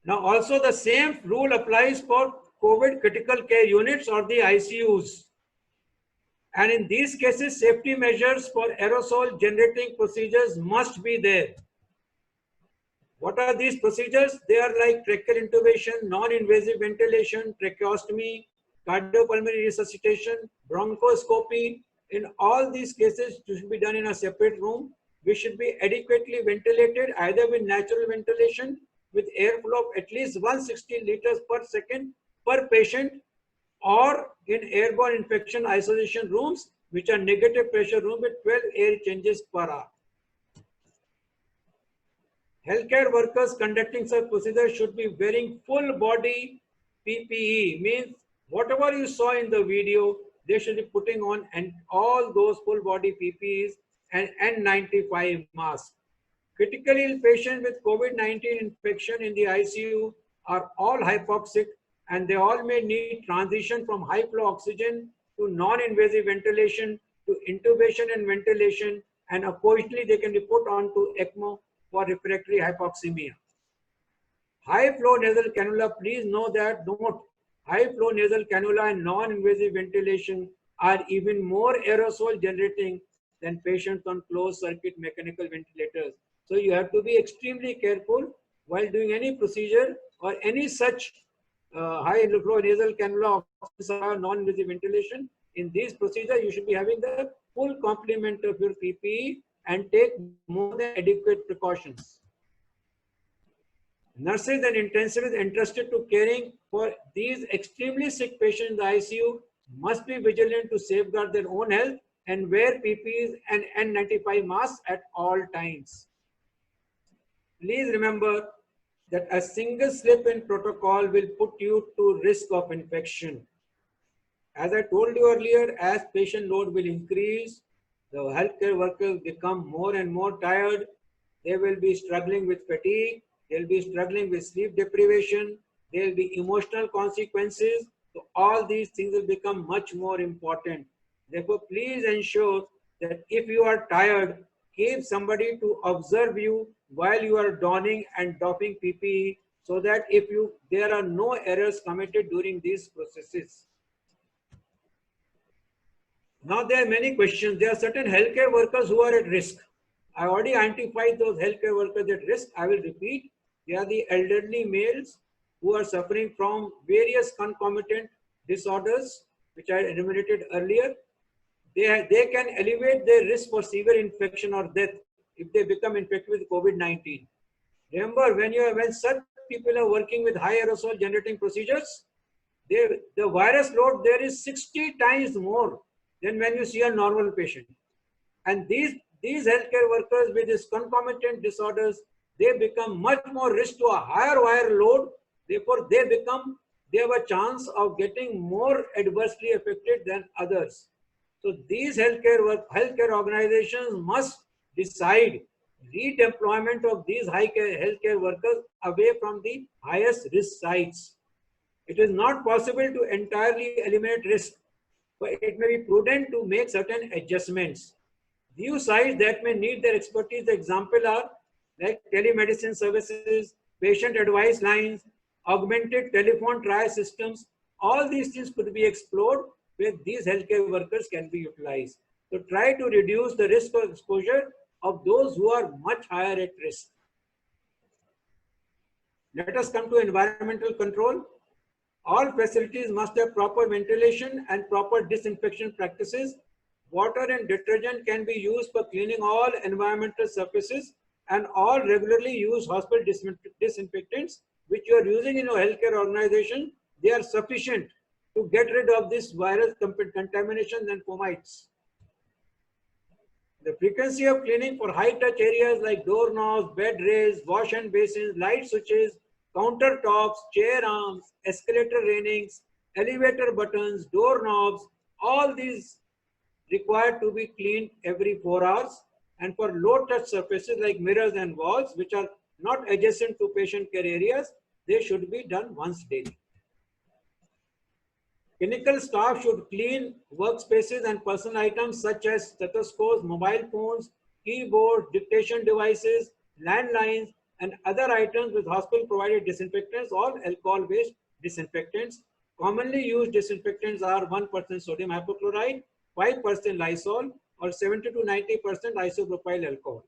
Now also the same rule applies for COVID critical care units or the ICUs. And in these cases, safety measures for aerosol generating procedures must be there. What are these procedures? They are like tracheal intubation, non-invasive ventilation, tracheostomy, cardiopulmonary resuscitation, bronchoscopy. In all these cases, it should be done in a separate room. We should be adequately ventilated either with natural ventilation with airflow of at least 160 liters per second per patient, or in airborne infection isolation rooms, which are negative pressure rooms with 12 air changes per hour. Healthcare workers conducting such procedures should be wearing full body PPE, means whatever you saw in the video, they should be putting on and all those full body PPEs and N95 masks. Critically ill patients with COVID-19 infection in the ICU are all hypoxic and they all may need transition from high flow oxygen to non-invasive ventilation to intubation and ventilation, and occasionally they can be put onto ECMO for refractory hypoxemia. High flow nasal cannula, please know that high flow nasal cannula and non-invasive ventilation are even more aerosol generating than patients on closed circuit mechanical ventilators. So you have to be extremely careful while doing any procedure or any such high flow nasal cannula or non-invasive ventilation. In these procedures, you should be having the full complement of your PPE and take more than adequate precautions. Nurses and intensivists entrusted to caring for these extremely sick patients in the ICU must be vigilant to safeguard their own health and wear PPEs and N95 masks at all times. Please remember that a single slip in protocol will put you to risk of infection. As I told you earlier, as patient load will increase, the healthcare workers become more and more tired. They will be struggling with fatigue. They'll be struggling with sleep deprivation. There'll be emotional consequences. So all these things will become much more important. Therefore, please ensure that if you are tired, keep somebody to observe you while you are donning and doffing PPE, so that there are no errors committed during these processes. Now there are many questions. There are certain healthcare workers who are at risk. I already identified those healthcare workers at risk. I will repeat. They are the elderly males who are suffering from various concomitant disorders, which I enumerated earlier. They can elevate their risk for severe infection or death if they become infected with COVID-19. Remember, when such people are working with high aerosol generating procedures, the virus load there is 60 times more than when you see a normal patient. And these healthcare workers with these concomitant disorders, they become much more risk to a higher viral load. Therefore, they have a chance of getting more adversely affected than others. So these healthcare organizations must decide redeployment of these healthcare workers away from the highest risk sites. It is not possible to entirely eliminate risk, but it may be prudent to make certain adjustments. Few sites that may need their expertise, the example are like telemedicine services, patient advice lines, augmented telephone triage systems. All these things could be explored where these healthcare workers can be utilized. So try to reduce the risk of exposure of those who are much higher at risk. Let us come to environmental control. All facilities must have proper ventilation and proper disinfection practices. water and detergent can be used for cleaning all environmental surfaces, and all regularly used hospital disinfectants which you are using in your healthcare organization, they are sufficient to get rid of this virus contamination and fomites. The frequency of cleaning for high touch areas like doorknobs, bed rails, wash and basins, light switches, countertops, chair arms, escalator railings, elevator buttons, doorknobs, all these required to be cleaned every 4 hours. And for low touch surfaces like mirrors and walls, which are not adjacent to patient care areas, they should be done once daily. Clinical staff should clean workspaces and personal items such as stethoscopes, mobile phones, keyboards, dictation devices, landlines, and other items with hospital-provided disinfectants or alcohol-based disinfectants. Commonly used disinfectants are 1% sodium hypochlorite, 5% Lysol, or 70 to 90% isopropyl alcohol.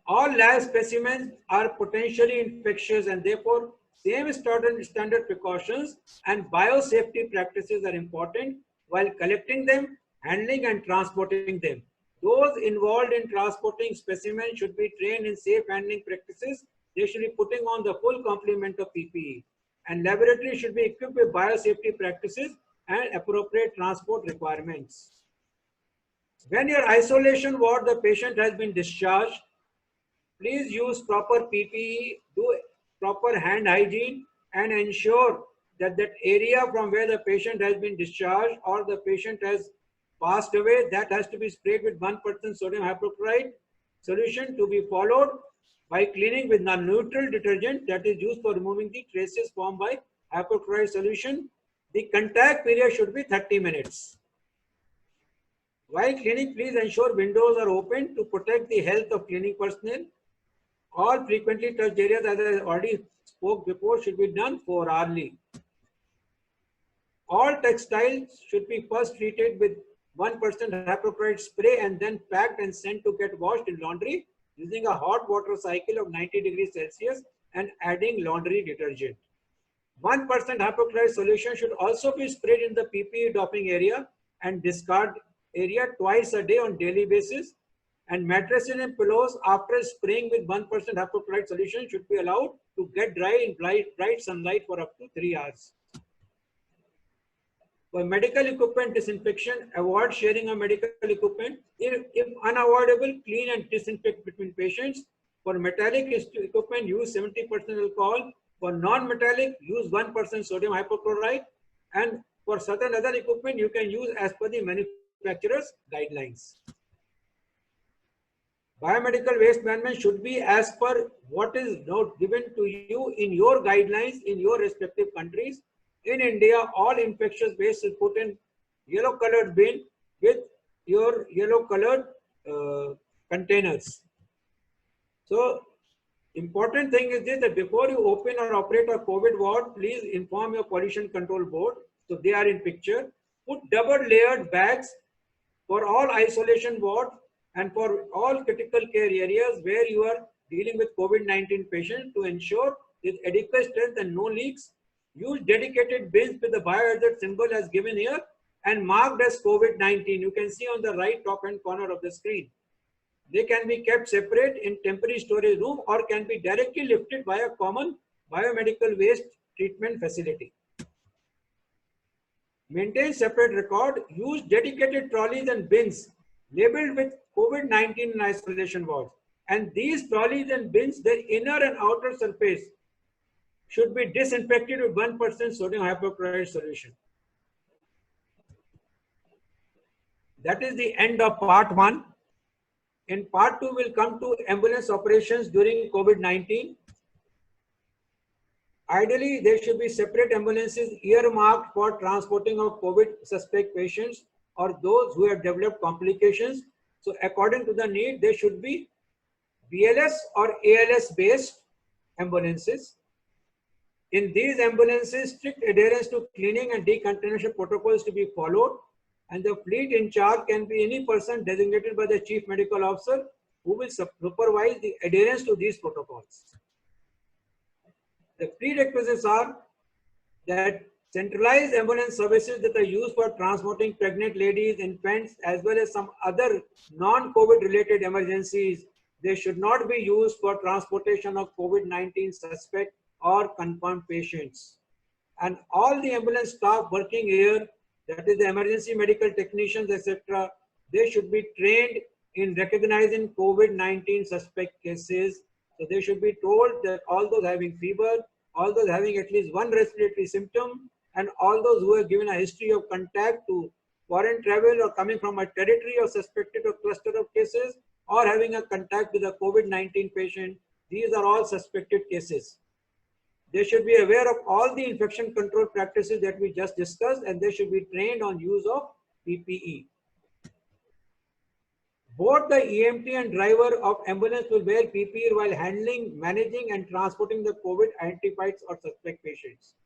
All lab specimens are potentially infectious, and therefore same standard precautions and biosafety practices are important while collecting them, handling and transporting them. Those involved in transporting specimens should be trained in safe handling practices. They should be putting on the full complement of PPE, and laboratories should be equipped with biosafety practices and appropriate transport requirements. When your isolation ward, the patient has been discharged, please use proper PPE, do proper hand hygiene, and ensure that that area from where the patient has been discharged or the patient has passed away, that has to be sprayed with 1% sodium hypochlorite solution, to be followed by cleaning with non-neutral detergent that is used for removing the traces formed by hypochlorite solution. The contact period should be 30 minutes. While cleaning, please ensure windows are open to protect the health of cleaning personnel. All frequently touched areas, as I already spoke before, should be done 4 hourly. All textiles should be first treated with 1% hypochlorite spray and then packed and sent to get washed in laundry using a hot water cycle of 90 degrees Celsius and adding laundry detergent. 1% hypochlorite solution should also be sprayed in the PPE doffing area and discard area twice a day on daily basis. And mattresses and pillows, after spraying with 1% hypochlorite solution, should be allowed to get dry in bright sunlight for up to 3 hours. For medical equipment disinfection, avoid sharing of medical equipment. If unavoidable, clean and disinfect between patients. For metallic equipment, use 70% alcohol. For non-metallic, use 1% sodium hypochlorite. And for certain other equipment, you can use as per the manufacturer's guidelines. Biomedical waste management should be as per what is given to you in your guidelines in your respective countries. In India, all infectious waste is put in yellow colored bin with your yellow colored containers. So, important thing is this, that before you open or operate a COVID ward, please inform your pollution control board. So they are in picture. Put double layered bags for all isolation wards and for all critical care areas where you are dealing with COVID-19 patients to ensure with adequate strength and no leaks. Use dedicated bins with the biohazard symbol as given here and marked as COVID-19. You can see on the right top hand corner of the screen. They can be kept separate in temporary storage room or can be directly lifted by a common biomedical waste treatment facility. Maintain separate record. Use dedicated trolleys and bins labeled with COVID-19 in isolation wards. And these trolleys and bins, their inner and outer surface should be disinfected with 1% sodium hypochlorite solution. That is the end of part 1. In part 2, we'll come to ambulance operations during COVID-19. Ideally, there should be separate ambulances earmarked for transporting of COVID suspect patients or those who have developed complications. So according to the need, there should be BLS or ALS based ambulances. In these ambulances, strict adherence to cleaning and decontamination protocols to be followed, and the fleet in charge can be any person designated by the chief medical officer who will supervise the adherence to these protocols. The prerequisites are that Centralized ambulance services that are used for transporting pregnant ladies, infants, as well as some other non-COVID related emergencies, they should not be used for transportation of COVID-19 suspect or confirmed patients. And all the ambulance staff working here, that is the emergency medical technicians, etc., they should be trained in recognizing COVID-19 suspect cases. So they should be told that all those having fever, all those having at least one respiratory symptom, and all those who have given a history of contact to foreign travel or coming from a territory of suspected or cluster of cases, or having a contact with a COVID-19 patient, these are all suspected cases. They should be aware of all the infection control practices that we just discussed, and they should be trained on use of PPE. Both the EMT and driver of ambulance will wear PPE while handling, managing, and transporting the COVID identified or suspect patients.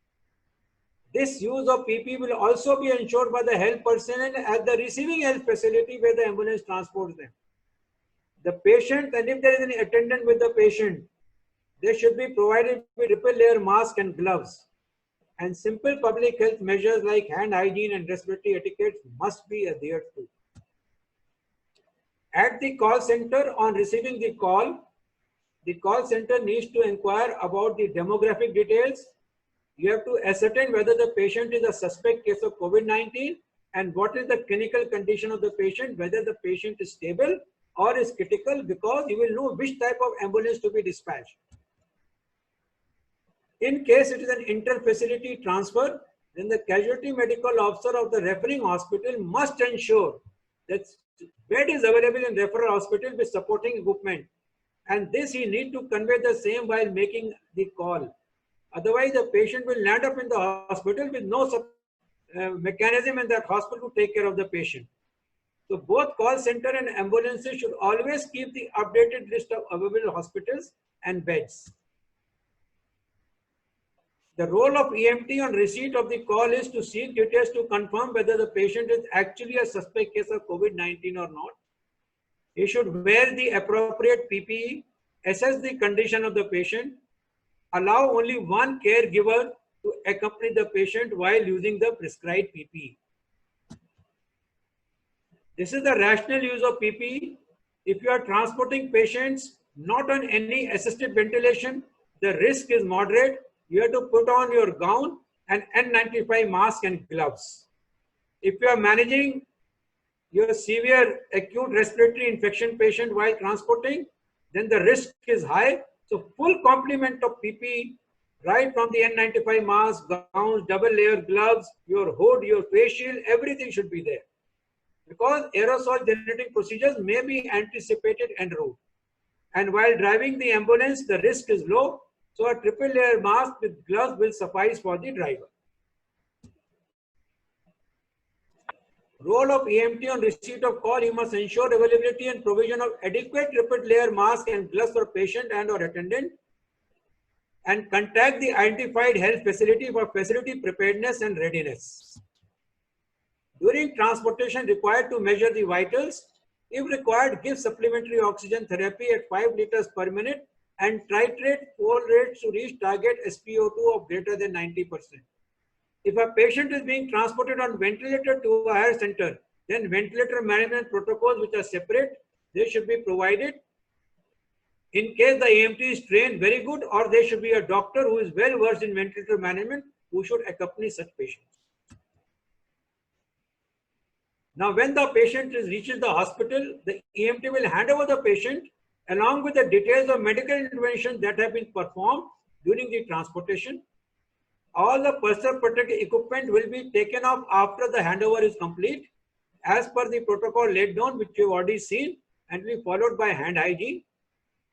This use of PPE will also be ensured by the health personnel at the receiving health facility where the ambulance transports them. The patient, and if there is any attendant with the patient, they should be provided with triple layer mask and gloves. And simple public health measures like hand hygiene and respiratory etiquette must be adhered to. At the call center, on receiving the call center needs to inquire about the demographic details. You have to ascertain whether the patient is a suspect case of COVID-19 and what is the clinical condition of the patient, whether the patient is stable or is critical, because you will know which type of ambulance to be dispatched. In case it is an inter-facility transfer, then the casualty medical officer of the referring hospital must ensure that bed is available in referral hospital with supporting equipment, and this he need to convey the same while making the call. Otherwise, the patient will land up in the hospital with no mechanism in that hospital to take care of the patient. So both call center and ambulances should always keep the updated list of available hospitals and beds. The role of EMT on receipt of the call is to seek details to confirm whether the patient is actually a suspect case of COVID-19 or not. He should wear the appropriate PPE, assess the condition of the patient, allow only one caregiver to accompany the patient while using the prescribed PPE. This is the rational use of PPE. If you are transporting patients not on any assisted ventilation, the risk is moderate. You have to put on your gown and N95 mask and gloves. If you are managing your severe acute respiratory infection patient while transporting, then the risk is high. So full complement of PPE, right from the N95 mask, gowns, double layer gloves, your hood, your face shield, everything should be there. Because aerosol generating procedures may be anticipated en route. And while driving the ambulance, the risk is low. So a triple layer mask with gloves will suffice for the driver. Role of EMT on receipt of call, he must ensure availability and provision of adequate triple layer mask and gloves for patient and or attendant, and contact the identified health facility for facility preparedness and readiness. During transportation, required to measure the vitals. If required, give supplementary oxygen therapy at 5 liters per minute and titrate flow rates to reach target SpO2 of greater than 90%. If a patient is being transported on ventilator to a higher center, then ventilator management protocols which are separate, they should be provided. In case the EMT is trained very good, or there should be a doctor who is well versed in ventilator management who should accompany such patients. Now, when the patient reaches the hospital, the EMT will hand over the patient along with the details of medical intervention that have been performed during the transportation. All the personal protective equipment will be taken off after the handover is complete, as per the protocol laid down, which you have already seen, and will be followed by hand hygiene.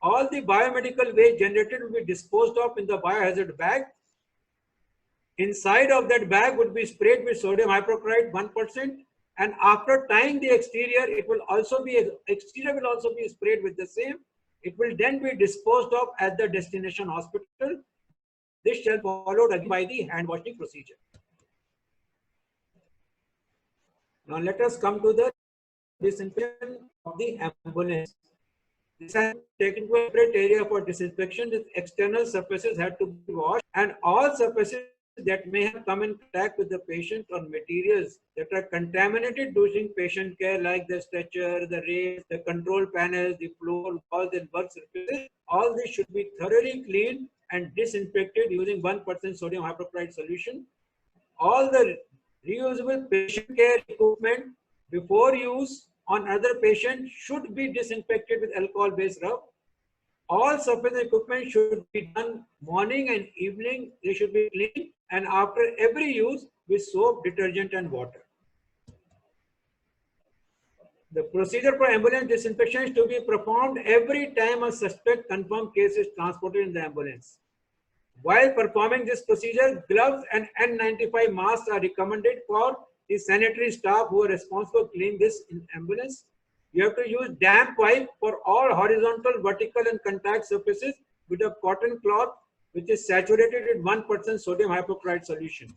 All the biomedical waste generated will be disposed of in the biohazard bag. Inside of that bag would be sprayed with sodium hypochlorite 1%, and after tying the exterior, exterior will also be sprayed with the same. It will then be disposed of at the destination hospital. This shall be followed again by the hand washing procedure. Now let us come to the disinfection of the ambulance. This has taken to a separate area for disinfection. The external surfaces had to be washed, and all surfaces that may have come in contact with the patient or materials that are contaminated during patient care, like the stretcher, the rails, the control panels, the floor, walls, and work surfaces, all these should be thoroughly cleaned and disinfected using 1% sodium hypochlorite solution. All the reusable patient care equipment before use on other patients should be disinfected with alcohol-based rub. All surface equipment should be done morning and evening. They should be cleaned, and after every use with soap, detergent, and water. The procedure for ambulance disinfection is to be performed every time a suspect confirmed case is transported in the ambulance. While performing this procedure, gloves and N95 masks are recommended for the sanitary staff who are responsible for cleaning this ambulance. You have to use damp wipe for all horizontal, vertical, and contact surfaces with a cotton cloth which is saturated with 1% sodium hypochlorite solution.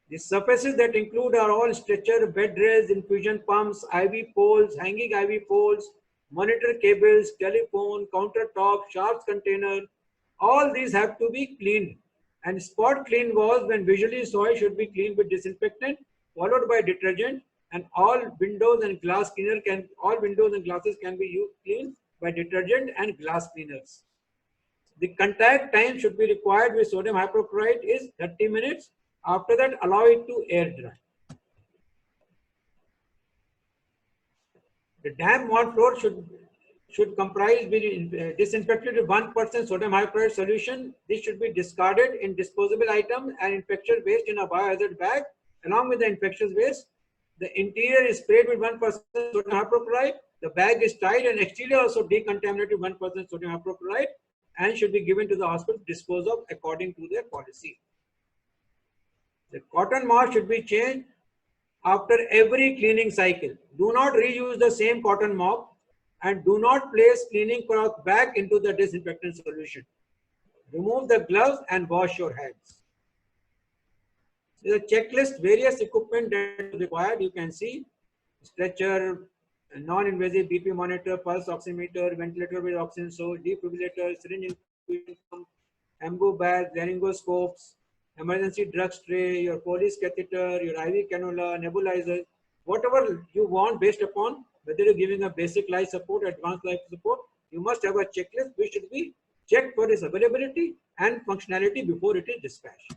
The surfaces that include are all stretcher, bed rails, infusion pumps, IV poles, hanging IV poles, monitor cables, telephone, countertop, sharps container. All these have to be cleaned. And spot clean walls when visually soiled should be cleaned with disinfectant, followed by detergent. And all windows and glasses can be cleaned by detergent and glass cleaners. The contact time should be required with sodium hypochlorite is 30 minutes. After that, allow it to air dry. The damp wall floor should comprise be disinfected with 1% sodium hypochlorite solution. This should be discarded in disposable items and infectious waste in a biohazard bag. Along with the infectious waste, the interior is sprayed with 1% sodium hypochlorite. The bag is tied and exterior also decontaminated with 1% sodium hypochlorite and should be given to the hospital to dispose of according to their policy. The cotton mask should be changed after every cleaning cycle. Do not reuse the same cotton mop and do not place cleaning cloth back into the disinfectant solution. Remove the gloves and wash your hands. There is a checklist, various equipment that is required. You can see stretcher, non-invasive BP monitor, pulse oximeter, ventilator with oxygen source, defibrillator, syringe infusion pump, ambu bag, laryngoscopes, emergency drug tray, your police catheter, your IV cannula, nebulizer, whatever you want based upon whether you're giving a basic life support, advanced life support, you must have a checklist which should be checked for its availability and functionality before it is dispatched.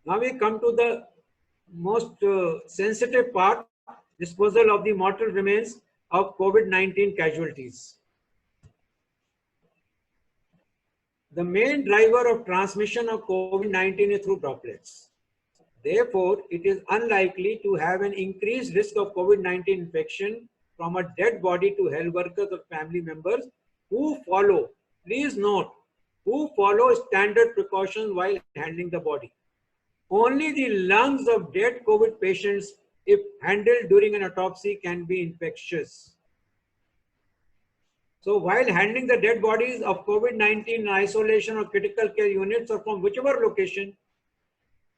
Now we come to the most sensitive part, disposal of the mortal remains of COVID-19 casualties. The main driver of transmission of COVID-19 is through droplets. Therefore, it is unlikely to have an increased risk of COVID-19 infection from a dead body to health workers or family members who follow, please note, who follow standard precautions while handling the body. Only the lungs of dead COVID patients, if handled during an autopsy, can be infectious. So while handling the dead bodies of COVID-19 in isolation or critical care units or from whichever location,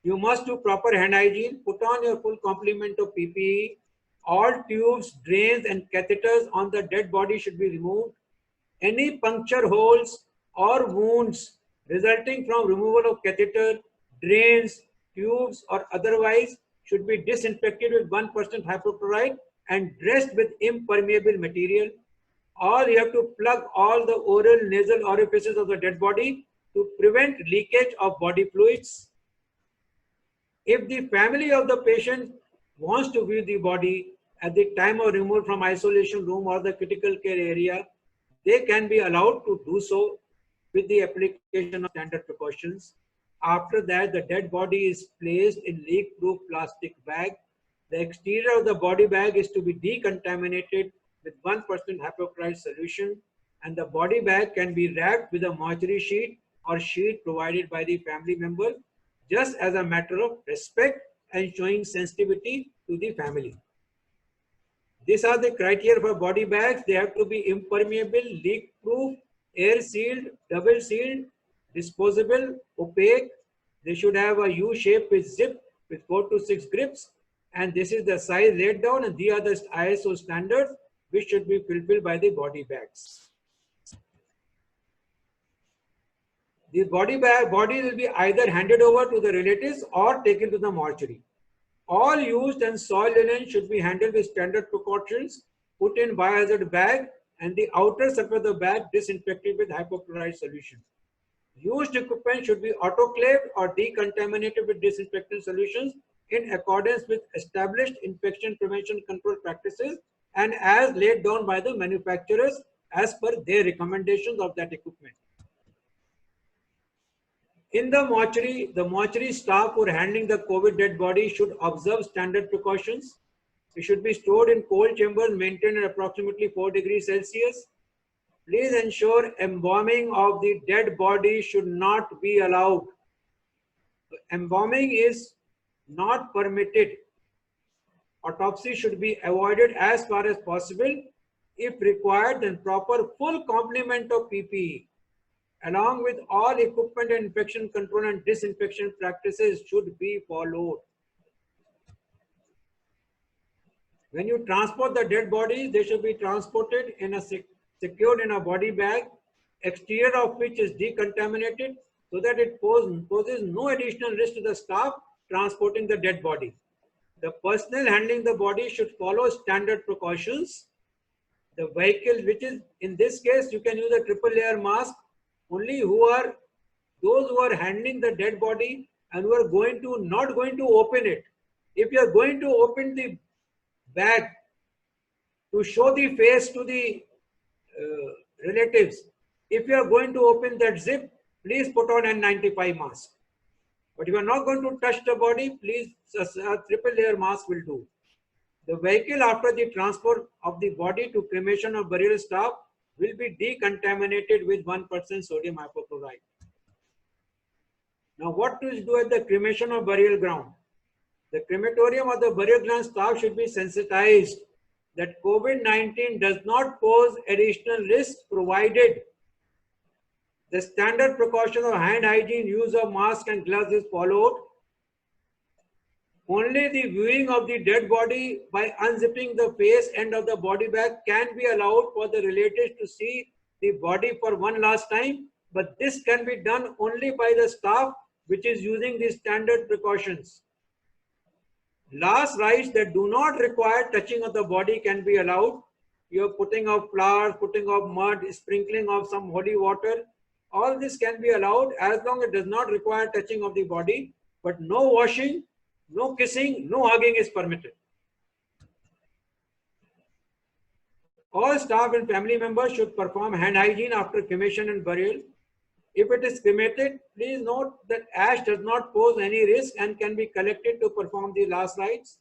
you must do proper hand hygiene, put on your full complement of PPE, all tubes, drains and catheters on the dead body should be removed. Any puncture holes or wounds resulting from removal of catheter, drains, tubes or otherwise should be disinfected with 1% hypochlorite and dressed with impermeable material. Or you have to plug all the oral nasal orifices of the dead body to prevent leakage of body fluids. If the family of the patient wants to view the body at the time of removal from isolation room or the critical care area, they can be allowed to do so with the application of standard precautions. After that, the dead body is placed in leak-proof plastic bag. The exterior of the body bag is to be decontaminated with 1% hypochlorite solution, and the body bag can be wrapped with a mortuary sheet or sheet provided by the family member, just as a matter of respect and showing sensitivity to the family. These are the criteria for body bags. They have to be impermeable, leak-proof, air-sealed, double-sealed, disposable, opaque. They should have a U shape with zip with 4 to 6 grips. And this is the size laid down, and these are the ISO standards which should be fulfilled by the body bags. The body will be either handed over to the relatives or taken to the mortuary. All used and soiled linen should be handled with standard precautions, put in biohazard bag, and the outer surface of the bag disinfected with hypochlorite solution. Used equipment should be autoclaved or decontaminated with disinfectant solutions in accordance with established infection prevention control practices and as laid down by the manufacturers as per their recommendations of that equipment. In the mortuary staff who are handling the COVID dead body should observe standard precautions. It should be stored in cold chambers maintained at approximately 4 degrees Celsius. Please ensure embalming of the dead body should not be allowed. Embalming is not permitted. Autopsy should be avoided as far as possible. If required, then proper full complement of PPE along with all equipment and infection control and disinfection practices should be followed. When you transport the dead bodies, they should be transported in a secured in a body bag, exterior of which is decontaminated so that it poses no additional risk to the staff transporting the dead body. The personnel handling the body should follow standard precautions. The vehicle, which is in this case, you can use a triple layer mask. Only those who are handling the dead body and who are not going to open it. If you are going to open the bag to show the face to the relatives, if you are going to open that zip, please put on N95 mask. But if you are not going to touch the body, please a triple layer mask will do. The vehicle after the transport of the body to cremation or burial staff will be decontaminated with 1% sodium hypochlorite. Now what to do at the cremation or burial ground? The crematorium or the burial ground staff should be sensitized that COVID-19 does not pose additional risk provided the standard precaution of hand hygiene, use of mask and gloves is followed. Only the viewing of the dead body by unzipping the face end of the body bag can be allowed for the relatives to see the body for one last time, but this can be done only by the staff which is using the standard precautions. Last rites that do not require touching of the body can be allowed. You're putting of flowers, putting of mud, sprinkling of some holy water. All this can be allowed as long as it does not require touching of the body, but no washing, no kissing, no hugging is permitted. All staff and family members should perform hand hygiene after cremation and burial. If it is cremated, please note that ash does not pose any risk and can be collected to perform the last rites.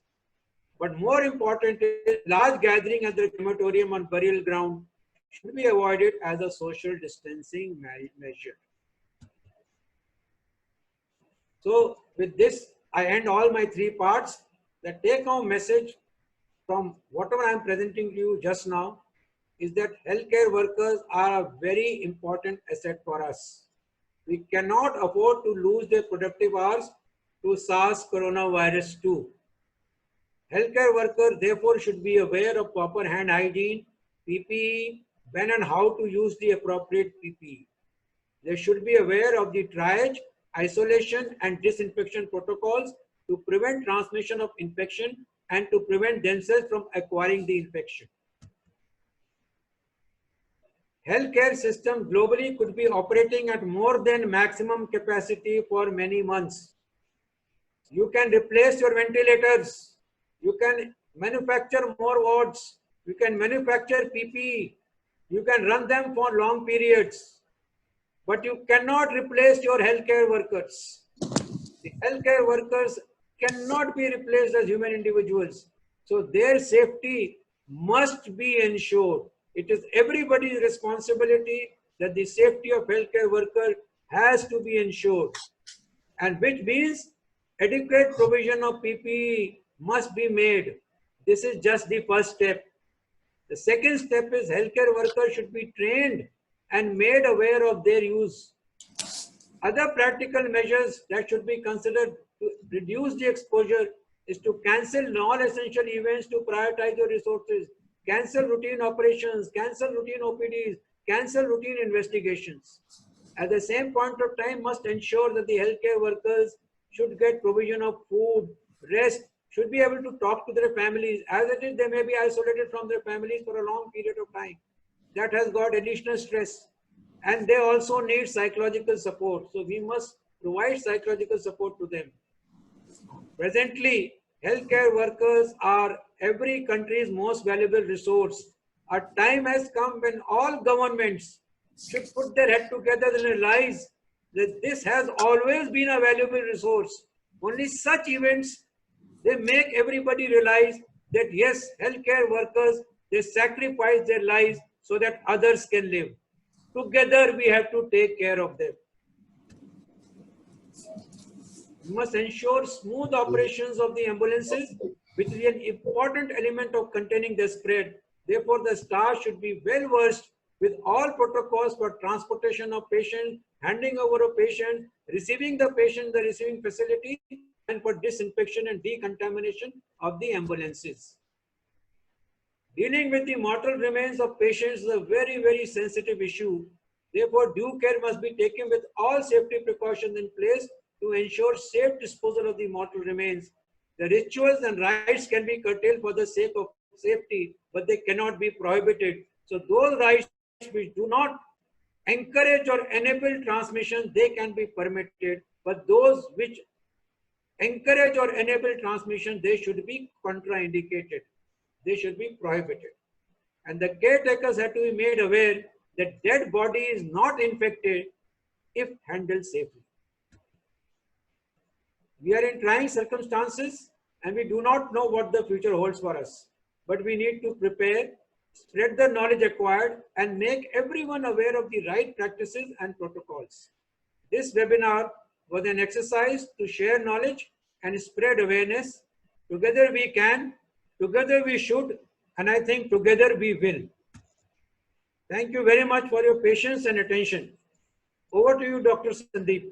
But more important is large gathering at the crematorium and burial ground should be avoided as a social distancing measure. So with this, I end all my 3 parts. The take-home message from whatever I am presenting to you just now is that healthcare workers are a very important asset for us. We cannot afford to lose their productive hours to SARS coronavirus 2. Healthcare workers therefore should be aware of proper hand hygiene, PPE, when and how to use the appropriate PPE. They should be aware of the triage, isolation and disinfection protocols to prevent transmission of infection and to prevent themselves from acquiring the infection. Healthcare system globally could be operating at more than maximum capacity for many months. You can replace your ventilators. You can manufacture more wards. You can manufacture PPE. You can run them for long periods. But you cannot replace your healthcare workers. The healthcare workers cannot be replaced as human individuals. So their safety must be ensured. It is everybody's responsibility that the safety of healthcare worker has to be ensured. And which means adequate provision of PPE must be made. This is just the first step. The second step is healthcare workers should be trained and made aware of their use. Other practical measures that should be considered to reduce the exposure is to cancel non-essential events to prioritize your resources, cancel routine operations, cancel routine OPDs, cancel routine investigations. At the same point of time, must ensure that the healthcare workers should get provision of food, rest, should be able to talk to their families. As it is, they may be isolated from their families for a long period of time. That has got additional stress. And they also need psychological support. So we must provide psychological support to them. Presently, healthcare workers are every country's most valuable resource. A time has come when all governments should put their head together and realize that this has always been a valuable resource. Only such events, they make everybody realize that yes, healthcare workers, they sacrifice their lives so that others can live. Together, we have to take care of them. We must ensure smooth operations of the ambulances, which is an important element of containing the spread. Therefore, the staff should be well versed with all protocols for transportation of patients, handing over of patients, receiving the patient in the receiving facility, and for disinfection and decontamination of the ambulances. Dealing with the mortal remains of patients is a very, very sensitive issue. Therefore, due care must be taken with all safety precautions in place to ensure safe disposal of the mortal remains. The rituals and rites can be curtailed for the sake of safety, but they cannot be prohibited. So those rites which do not encourage or enable transmission, they can be permitted, but those which encourage or enable transmission, they should be contraindicated. They should be prohibited. And the caretakers have to be made aware that dead body is not infected if handled safely. We are in trying circumstances and we do not know what the future holds for us. But we need to prepare, spread the knowledge acquired, and make everyone aware of the right practices and protocols. This webinar was an exercise to share knowledge and spread awareness. Together we can, together we should, and I think together we will. Thank you very much for your patience and attention. Over to you, Dr. Sandeep.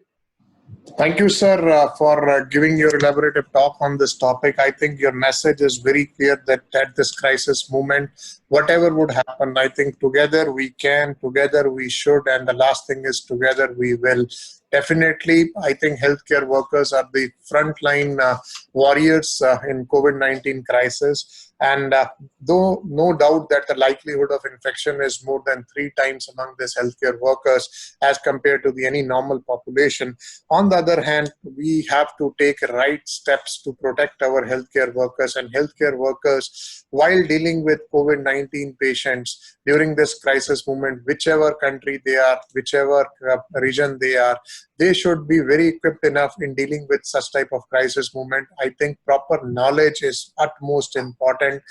Thank you, sir, for giving your elaborative talk on this topic. I think your message is very clear that at this crisis moment, whatever would happen, I think together we can, together we should, and the last thing is together we will. Definitely, I think healthcare workers are the frontline warriors in COVID-19 crisis. And though no doubt that the likelihood of infection is more than 3 times among these healthcare workers as compared to any normal population, on the other hand, we have to take right steps to protect our healthcare workers. And healthcare workers, while dealing with COVID-19 patients during this crisis moment, whichever country they are, whichever region they are, they should be very equipped enough in dealing with such type of crisis moment. I think proper knowledge is utmost important.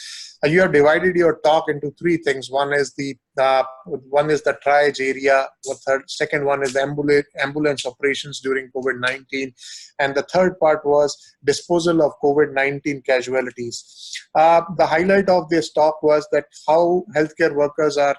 You have divided your talk into 3 things. One is the triage area. Second one is the ambulance operations during COVID-19, and the third part was disposal of COVID-19 casualties. The highlight of this talk was that how healthcare workers are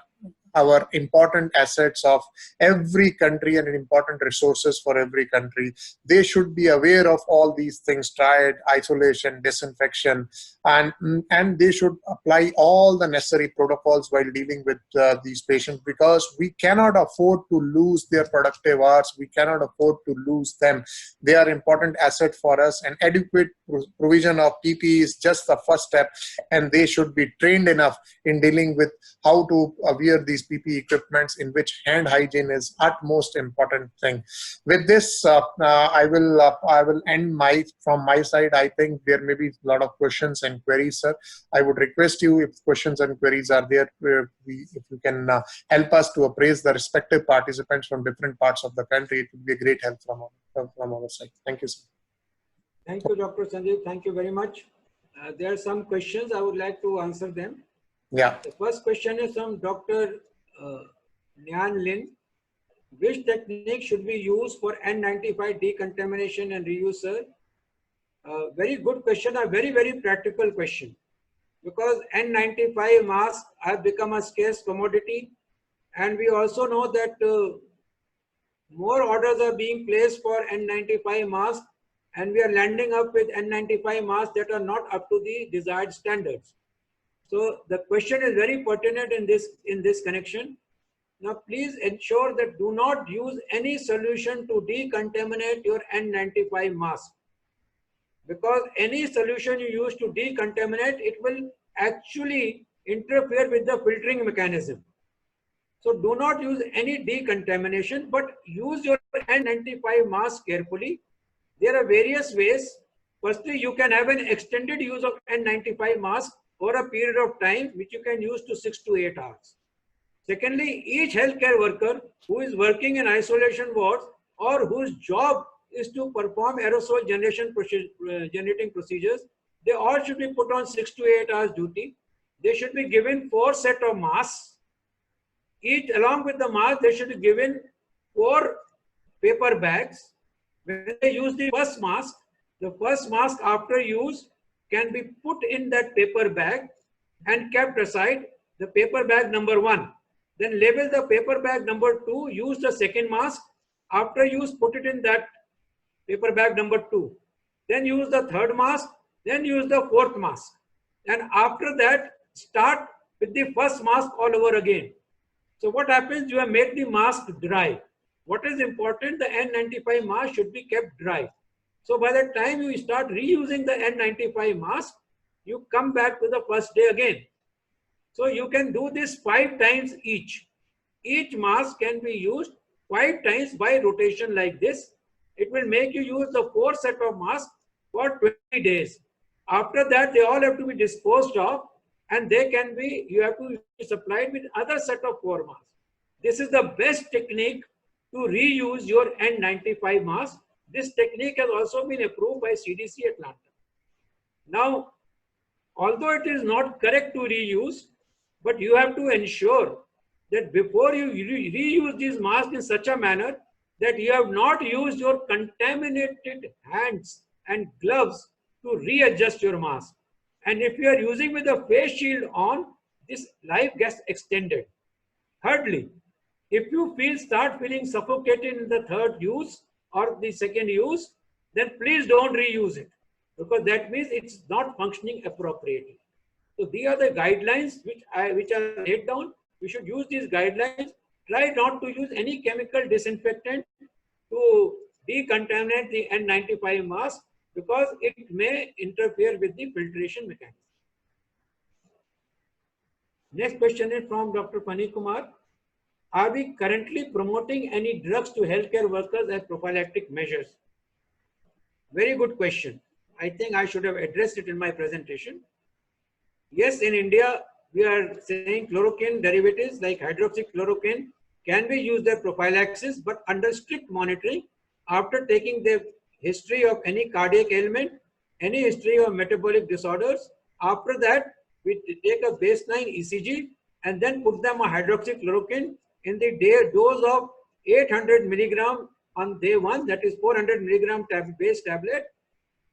our important assets of every country and important resources for every country. They should be aware of all these things: triad, isolation, disinfection, and they should apply all the necessary protocols while dealing with these patients, because we cannot afford to lose their productive hours. We cannot afford to lose them. They are important asset for us, and adequate provision of PPE is just the first step, and they should be trained enough in dealing with how to wear these PPE equipments, in which hand hygiene is utmost important thing. With this, I will end from my side. I think there may be a lot of questions and queries, sir. I would request you, if questions and queries are there, if you can help us to appraise the respective participants from different parts of the country, it would be a great help from our side. Thank you, sir. Thank you, Dr. Sandeep. Thank you very much. There are some questions. I would like to answer them. Yeah. The first question is from Dr. Nyan Lin. Which technique should we use for N95 decontamination and reuse, sir? Very good question, a very, very practical question. Because N95 masks have become a scarce commodity, and we also know that more orders are being placed for N95 masks, and we are landing up with N95 masks that are not up to the desired standards. So the question is very pertinent in this connection. Now please ensure that do not use any solution to decontaminate your N95 mask, because any solution you use to decontaminate, it will actually interfere with the filtering mechanism. So do not use any decontamination, but use your N95 mask carefully. There are various ways. Firstly, you can have an extended use of N95 mask for a period of time, which you can use to 6 to 8 hours. Secondly, each healthcare worker who is working in isolation wards or whose job is to perform aerosol generating procedures, they all should be put on 6 to 8 hours duty. They should be given 4 sets of masks. Each, along with the mask, they should be given 4 paper bags. When they use the first mask after use can be put in that paper bag and kept aside, the paper bag number 1. Then label the paper bag number 2, use the second mask. After use, put it in that paper bag number 2. Then use the third mask, then use the fourth mask. And after that, start with the first mask all over again. So what happens? You have made the mask dry. What is important? The N95 mask should be kept dry. So by the time you start reusing the N95 mask, you come back to the first day again. So you can do this 5 times each. Each mask can be used 5 times by rotation like this. It will make you use the 4 set of masks for 20 days. After that, they all have to be disposed of, and you have to be supplied with other set of 4 masks. This is the best technique to reuse your N95 mask. This technique has also been approved by CDC Atlanta. Now, although it is not correct to reuse, but you have to ensure that before you reuse these masks in such a manner that you have not used your contaminated hands and gloves to readjust your mask. And if you are using with a face shield on, this life gets extended. Thirdly, if you start feeling suffocated in the third use or the second use, then please don't reuse it, because that means it's not functioning appropriately. So these are the guidelines which are laid down. We should use these guidelines. Try not to use any chemical disinfectant to decontaminate the N95 mask, because it may interfere with the filtration mechanism. Next question is from Dr. Pani Kumar. Are we currently promoting any drugs to healthcare workers as prophylactic measures? Very good question. I think I should have addressed it in my presentation. Yes, in India, we are saying chloroquine derivatives like hydroxychloroquine can be used as prophylaxis, but under strict monitoring after taking the history of any cardiac ailment, any history of metabolic disorders. After that, we take a baseline ECG and then put them on hydroxychloroquine in the dose of 800 milligram on day 1, that is 400 milligram base tablet,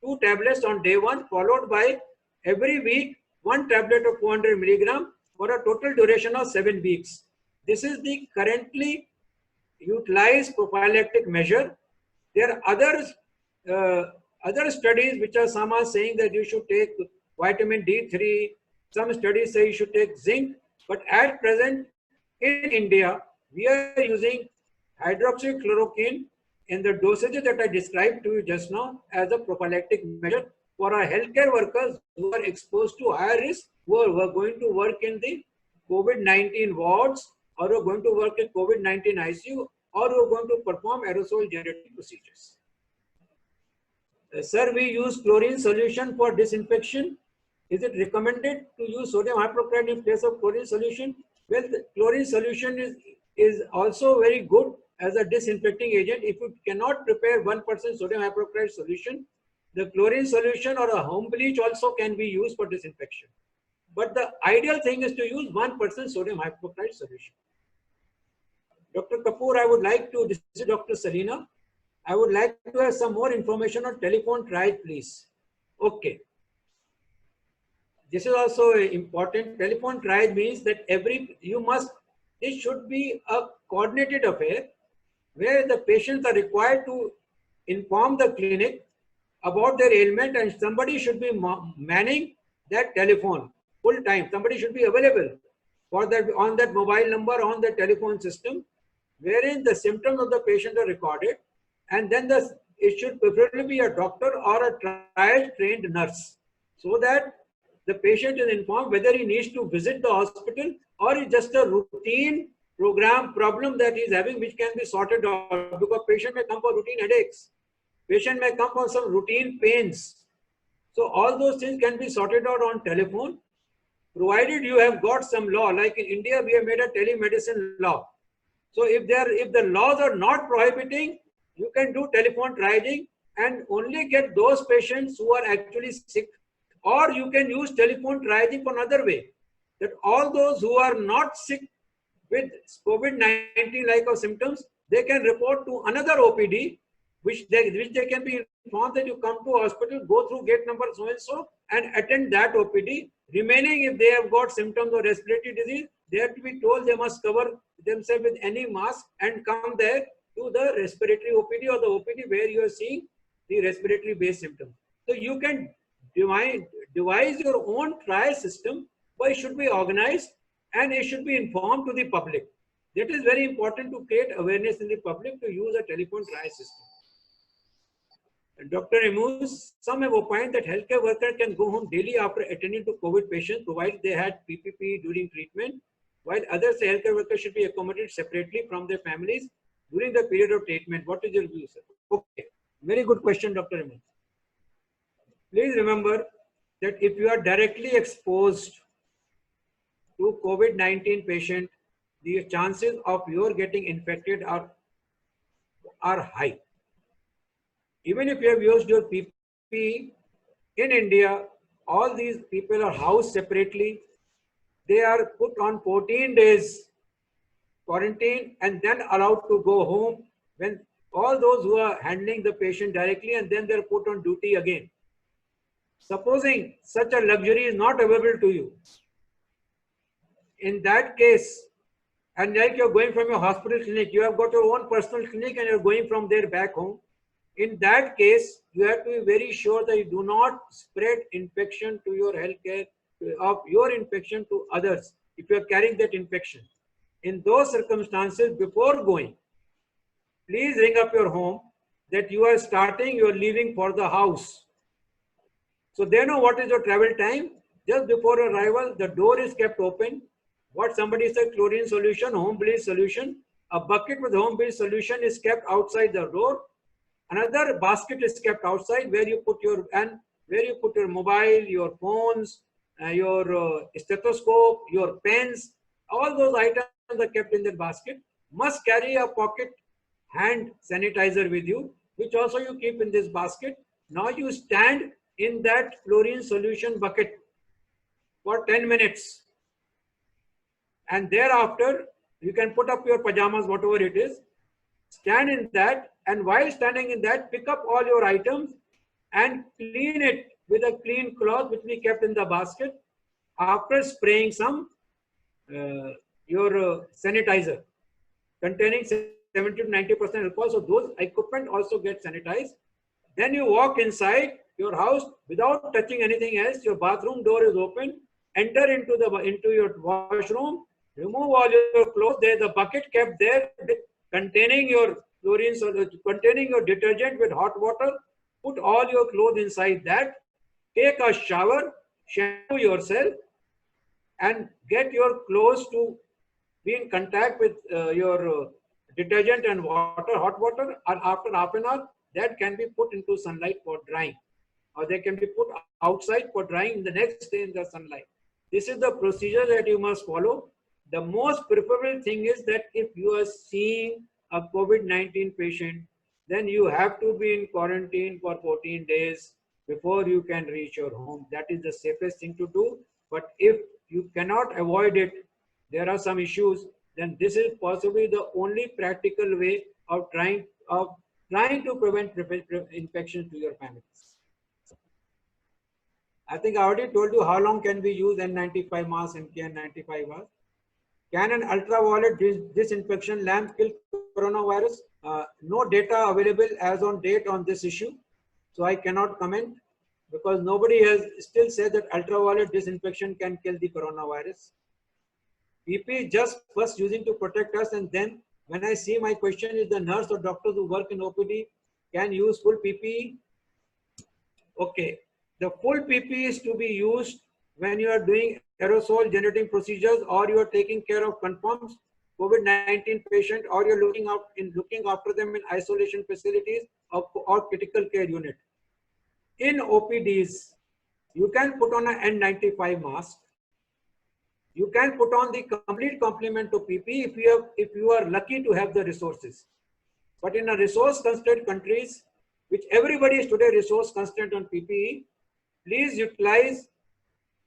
2 tablets on day 1, followed by every week 1 tablet of 400 milligram for a total duration of 7 weeks. This is the currently utilized prophylactic measure. There are other studies which are some are saying that you should take vitamin D3. Some studies say you should take zinc. But at present in India, we are using hydroxychloroquine in the dosages that I described to you just now as a prophylactic measure for our healthcare workers who are exposed to higher risk, who are going to work in the COVID-19 wards, or who are going to work in COVID-19 ICU, or who are going to perform aerosol generating procedures. Sir, we use chlorine solution for disinfection. Is it recommended to use sodium hypochlorite in place of chlorine solution? Well, the chlorine solution is also very good as a disinfecting agent. If you cannot prepare 1% sodium hypochlorite solution, the chlorine solution or a home bleach also can be used for disinfection. But the ideal thing is to use 1% sodium hypochlorite solution. Dr. Kapoor, this is Dr. Salina. I would like to have some more information on telephone triage, please. Okay. This is also important. Telephone triage means that this should be a coordinated affair where the patients are required to inform the clinic about their ailment, and somebody should be manning that telephone full time. Somebody should be available. for that on that mobile number on the telephone system, wherein the symptoms of the patient are recorded, and then it should preferably be a doctor or a trial-trained nurse, so that the patient is informed whether he needs to visit the hospital or it's just a routine program problem that he's having, which can be sorted out, because patient may come for routine headaches, patient may come for some routine pains. So all those things can be sorted out on telephone, provided you have got some law. Like in India, we have made a telemedicine law. So if the laws are not prohibiting, you can do telephone triaging and only get those patients who are actually sick. Or you can use telephone triaging for another way, that all those who are not sick with COVID-19 like of symptoms, they can report to another OPD, which they can be informed that you come to hospital, go through gate number so and so, and attend that OPD. Remaining, if they have got symptoms of respiratory disease, they have to be told they must cover themselves with any mask and come there to the respiratory OPD or the OPD where you are seeing the respiratory based symptoms. So you can devise your own trial system, but it should be organized and it should be informed to the public. That is very important to create awareness in the public to use a telephone trial system. Dr. Emus, some have opined that healthcare workers can go home daily after attending to COVID patients, provided they had PPP during treatment, while others say healthcare workers should be accommodated separately from their families during the period of treatment. What is your view, sir? Okay, very good question, Dr. Emus. Please remember that if you are directly exposed to COVID-19 patient, the chances of your getting infected are high. Even if you have used your PPE, in India, all these people are housed separately. They are put on 14 days quarantine and then allowed to go home, when all those who are handling the patient directly, and then they're put on duty again. Supposing such a luxury is not available to you, in that case, and like you're going from your hospital clinic, you have got your own personal clinic and you're going from there back home. In that case, you have to be very sure that you do not spread infection to your healthcare, of your infection to others, if you are carrying that infection. In those circumstances, before going, please ring up your home that you are leaving for the house. So they know what is your travel time. Just before arrival, the door is kept open. What somebody said, chlorine solution, home bleach solution. A bucket with home bleach solution is kept outside the door. Another basket is kept outside where you put your mobile, your phones, your stethoscope, your pens. All those items are kept in that basket. Must carry a pocket hand sanitizer with you, which also you keep in this basket. Now you stand in that chlorine solution bucket for 10 minutes. And thereafter, you can put up your pajamas, whatever it is, stand in that, and while standing in that, pick up all your items and clean it with a clean cloth which we kept in the basket, after spraying some your sanitizer containing 70 to 90% alcohol. So those equipment also get sanitized. Then you walk inside your house without touching anything else. Your bathroom door is open. Enter into your washroom. Remove all your clothes. There's a bucket kept there containing your chlorine, containing your detergent with hot water. Put all your clothes inside that. Take a shower, shampoo yourself, and get your clothes to be in contact with your detergent and water, hot water. And after half an hour, that can be put into sunlight for drying, or they can be put outside for drying the next day in the sunlight. This is the procedure that you must follow. The most preferable thing is that if you are seeing a COVID-19 patient, then you have to be in quarantine for 14 days before you can reach your home. That is the safest thing to do. But if you cannot avoid it, there are some issues, then this is possibly the only practical way of trying to prevent infection to your families. I think I already told you how long can we use N95 mask and KN95 mask. Can an ultraviolet disinfection lamp kill coronavirus? No data available as on date on this issue, so I cannot comment, because nobody has still said that ultraviolet disinfection can kill the coronavirus. PPE is just first using to protect us, and then when I see my question is the nurse or doctors who work in OPD can use full PPE. Okay, the full PPE is to be used when you are doing aerosol generating procedures, or you are taking care of confirmed COVID-19 patient, or you're looking after them in isolation facilities or critical care unit. In OPDs, you can put on an N95 mask. You can put on the complete complement to PPE if you are lucky to have the resources. But in a resource constrained countries, which everybody is today resource constrained on PPE, please utilize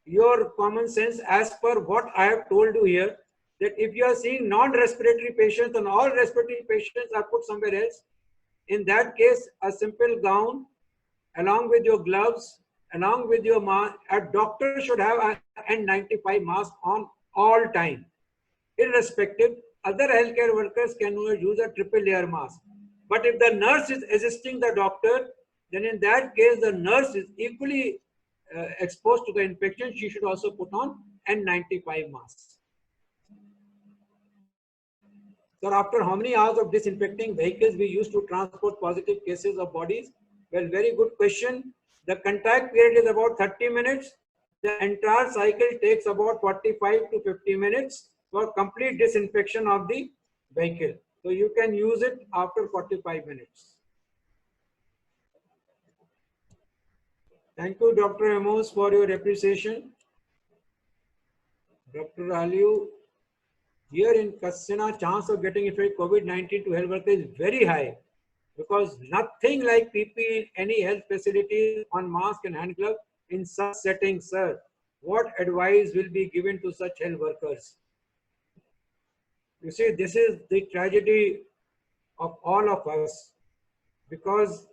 your common sense as per what I have told you here, that if you are seeing non-respiratory patients and all respiratory patients are put somewhere else, in that case, a simple gown along with your gloves, along with your mask, a doctor should have an N95 mask on all time. Irrespective, other healthcare workers can use a triple layer mask. But if the nurse is assisting the doctor, then in that case, the nurse is equally exposed to the infection. She should also put on N95 mask. So after how many hours of disinfecting vehicles we used to transport positive cases of bodies? Well, very good question. The contact period is about 30 minutes. The entire cycle takes about 45 to 50 minutes for complete disinfection of the vehicle. So you can use it after 45 minutes. Thank you, Dr. Amos, for your appreciation. Dr. Aliu, here in Kasina, chance of getting infected COVID-19 to health workers is very high, because nothing like PPE in any health facility on mask and hand glove in such settings, sir. What advice will be given to such health workers? You see, this is the tragedy of all of us, because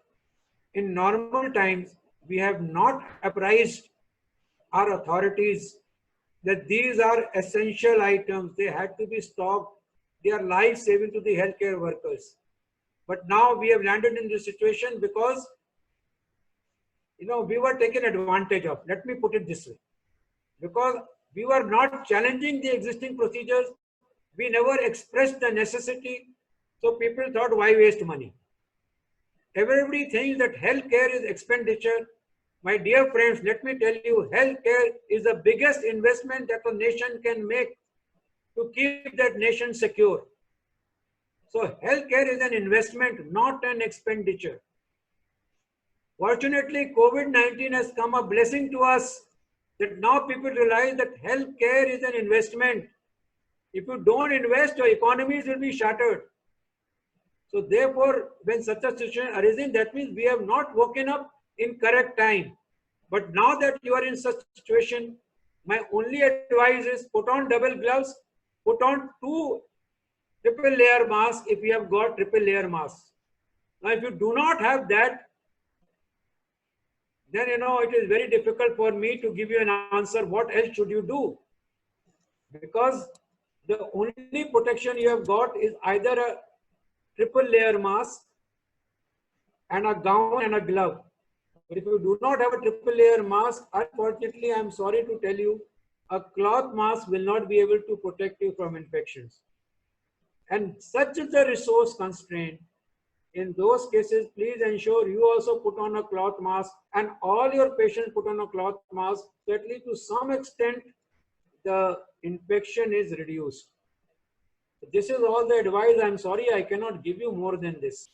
in normal times, we have not apprised our authorities that these are essential items. They had to be stocked. They are life-saving to the healthcare workers. But now we have landed in this situation because, we were taken advantage of. Let me put it this way. Because we were not challenging the existing procedures. We never expressed the necessity. So people thought, why waste money? Everybody thinks that healthcare is expenditure. My dear friends, let me tell you, healthcare is the biggest investment that a nation can make to keep that nation secure. So healthcare is an investment, not an expenditure. Fortunately, COVID-19 has come a blessing to us, that now people realize that healthcare is an investment. If you don't invest, your economies will be shattered. So therefore, when such a situation arises, that means we have not woken up in correct time. But now that you are in such a situation, my only advice is put on double gloves, put on 2 triple layer masks if you have got triple layer masks. Now, if you do not have that, then it is very difficult for me to give you an answer. What else should you do? Because the only protection you have got is either a triple layer mask and a gown and a glove. But if you do not have a triple layer mask, unfortunately, I am sorry to tell you, a cloth mask will not be able to protect you from infections. And such is the resource constraint. In those cases, please ensure you also put on a cloth mask and all your patients put on a cloth mask, so at least to some extent, the infection is reduced. This is all the advice. I'm sorry, I cannot give you more than this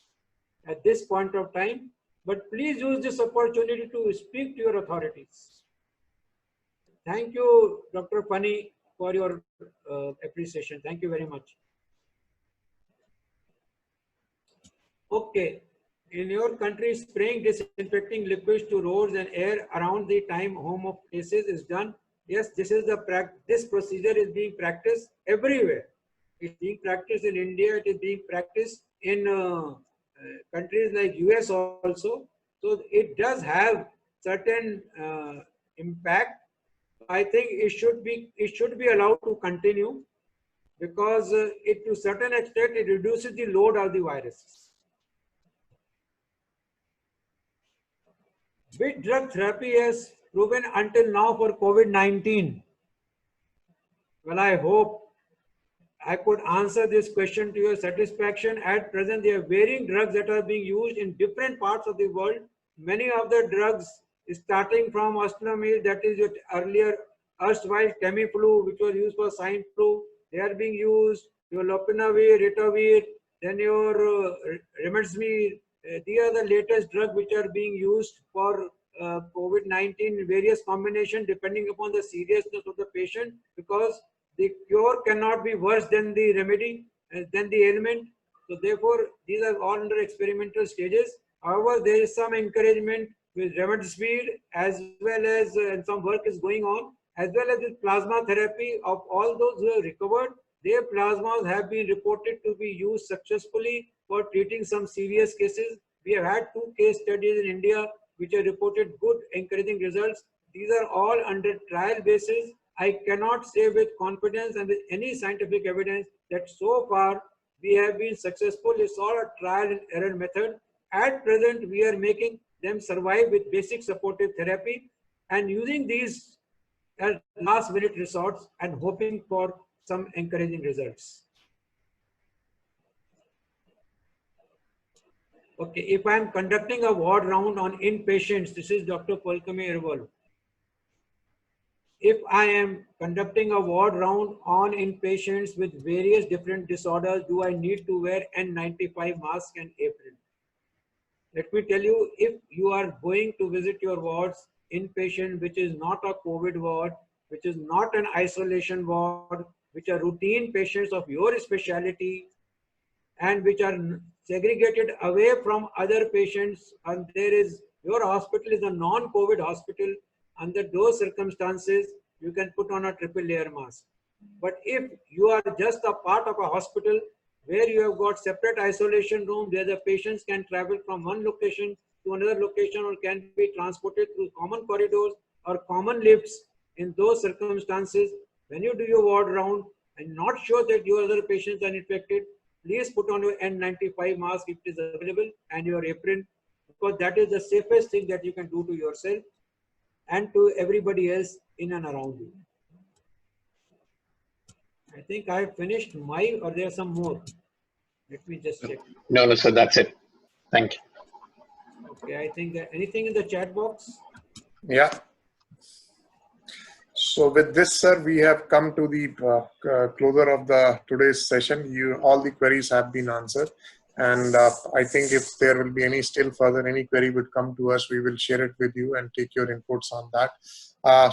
at this point of time. But please use this opportunity to speak to your authorities. Thank you, Dr. Pani, for your appreciation. Thank you very much. Okay. In your country, spraying disinfecting liquids to roads and air around the time home of cases is done. Yes, this procedure is being practiced everywhere. It's being practiced in India. It is being practiced in countries like US also. So it does have certain impact. I think it should be allowed to continue, because it to a certain extent it reduces the load of the viruses. Which drug therapy has proven until now for COVID-19? Well, I hope I could answer this question to your satisfaction. At present, there are varying drugs that are being used in different parts of the world. Many of the drugs, starting from ostelomivir, that is your earlier erstwhile Tamiflu, which was used for swine flu, they are being used. Your lopinavir, ritonavir, then your remdesivir. These are the latest drugs which are being used for COVID-19, various combinations depending upon the seriousness of the patient, because the cure cannot be worse than the remedy, than the ailment. So therefore, these are all under experimental stages. However, there is some encouragement with remdesivir, as well as and some work is going on, as well as with plasma therapy of all those who have recovered. Their plasmas have been reported to be used successfully for treating some serious cases. We have had 2 case studies in India which have reported good encouraging results. These are all under trial basis. I cannot say with confidence and with any scientific evidence that so far we have been successful. It's all a trial and error method. At present, we are making them survive with basic supportive therapy and using these as last minute resorts and hoping for some encouraging results. Okay, if I am conducting a ward round on inpatients, this is Dr. Polkame Irwal. If I am conducting a ward round on inpatients with various different disorders, do I need to wear N95 mask and apron? Let me tell you, if you are going to visit your wards, inpatient, which is not a COVID ward, which is not an isolation ward, which are routine patients of your specialty, and which are segregated away from other patients, and your hospital is a non-COVID hospital, under those circumstances, you can put on a triple layer mask. But if you are just a part of a hospital where you have got separate isolation room, where the patients can travel from one location to another location or can be transported through common corridors or common lifts, in those circumstances, when you do your ward round and not sure that your other patients are infected, please put on your N95 mask if it is available and your apron, because that is the safest thing that you can do to yourself and to everybody else in and around you. I think I have finished my, or there are some more. Let me just check. No, sir, that's it. Thank you. Okay, I think that anything in the chat box? Yeah. So with this, sir, we have come to the closure of the today's session. All the queries have been answered. And I think if there will be any still further, any query would come to us, we will share it with you and take your inputs on that.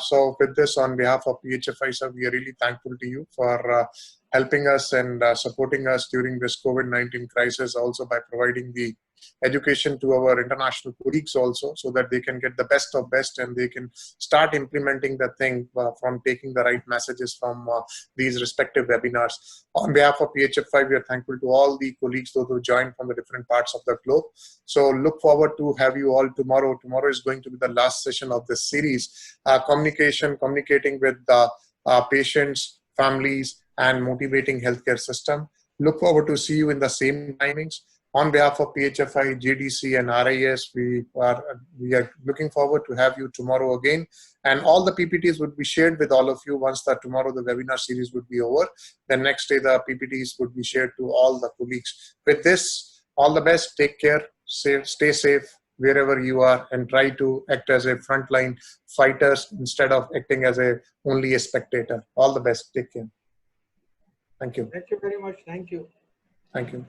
So with this, on behalf of PHFI, sir, we are really thankful to you for helping us and supporting us during this COVID-19 crisis, also by providing the education to our international colleagues also, so that they can get the best of best and they can start implementing the thing from taking the right messages from these respective webinars. On behalf of PHFI, we are thankful to all the colleagues those who joined from the different parts of the globe. So look forward to have you all tomorrow. Tomorrow is going to be the last session of this series, communicating with patients, families, and motivating healthcare system. Look forward to see you in the same timings. On behalf of PHFI, JDC, and RIS, we are looking forward to have you tomorrow again. And all the PPTs would be shared with all of you once that tomorrow the webinar series would be over. The next day, the PPTs would be shared to all the colleagues. With this, all the best. Take care. Stay safe wherever you are, and try to act as a frontline fighters instead of acting as only a spectator. All the best. Take care. Thank you. Thank you very much. Thank you. Thank you.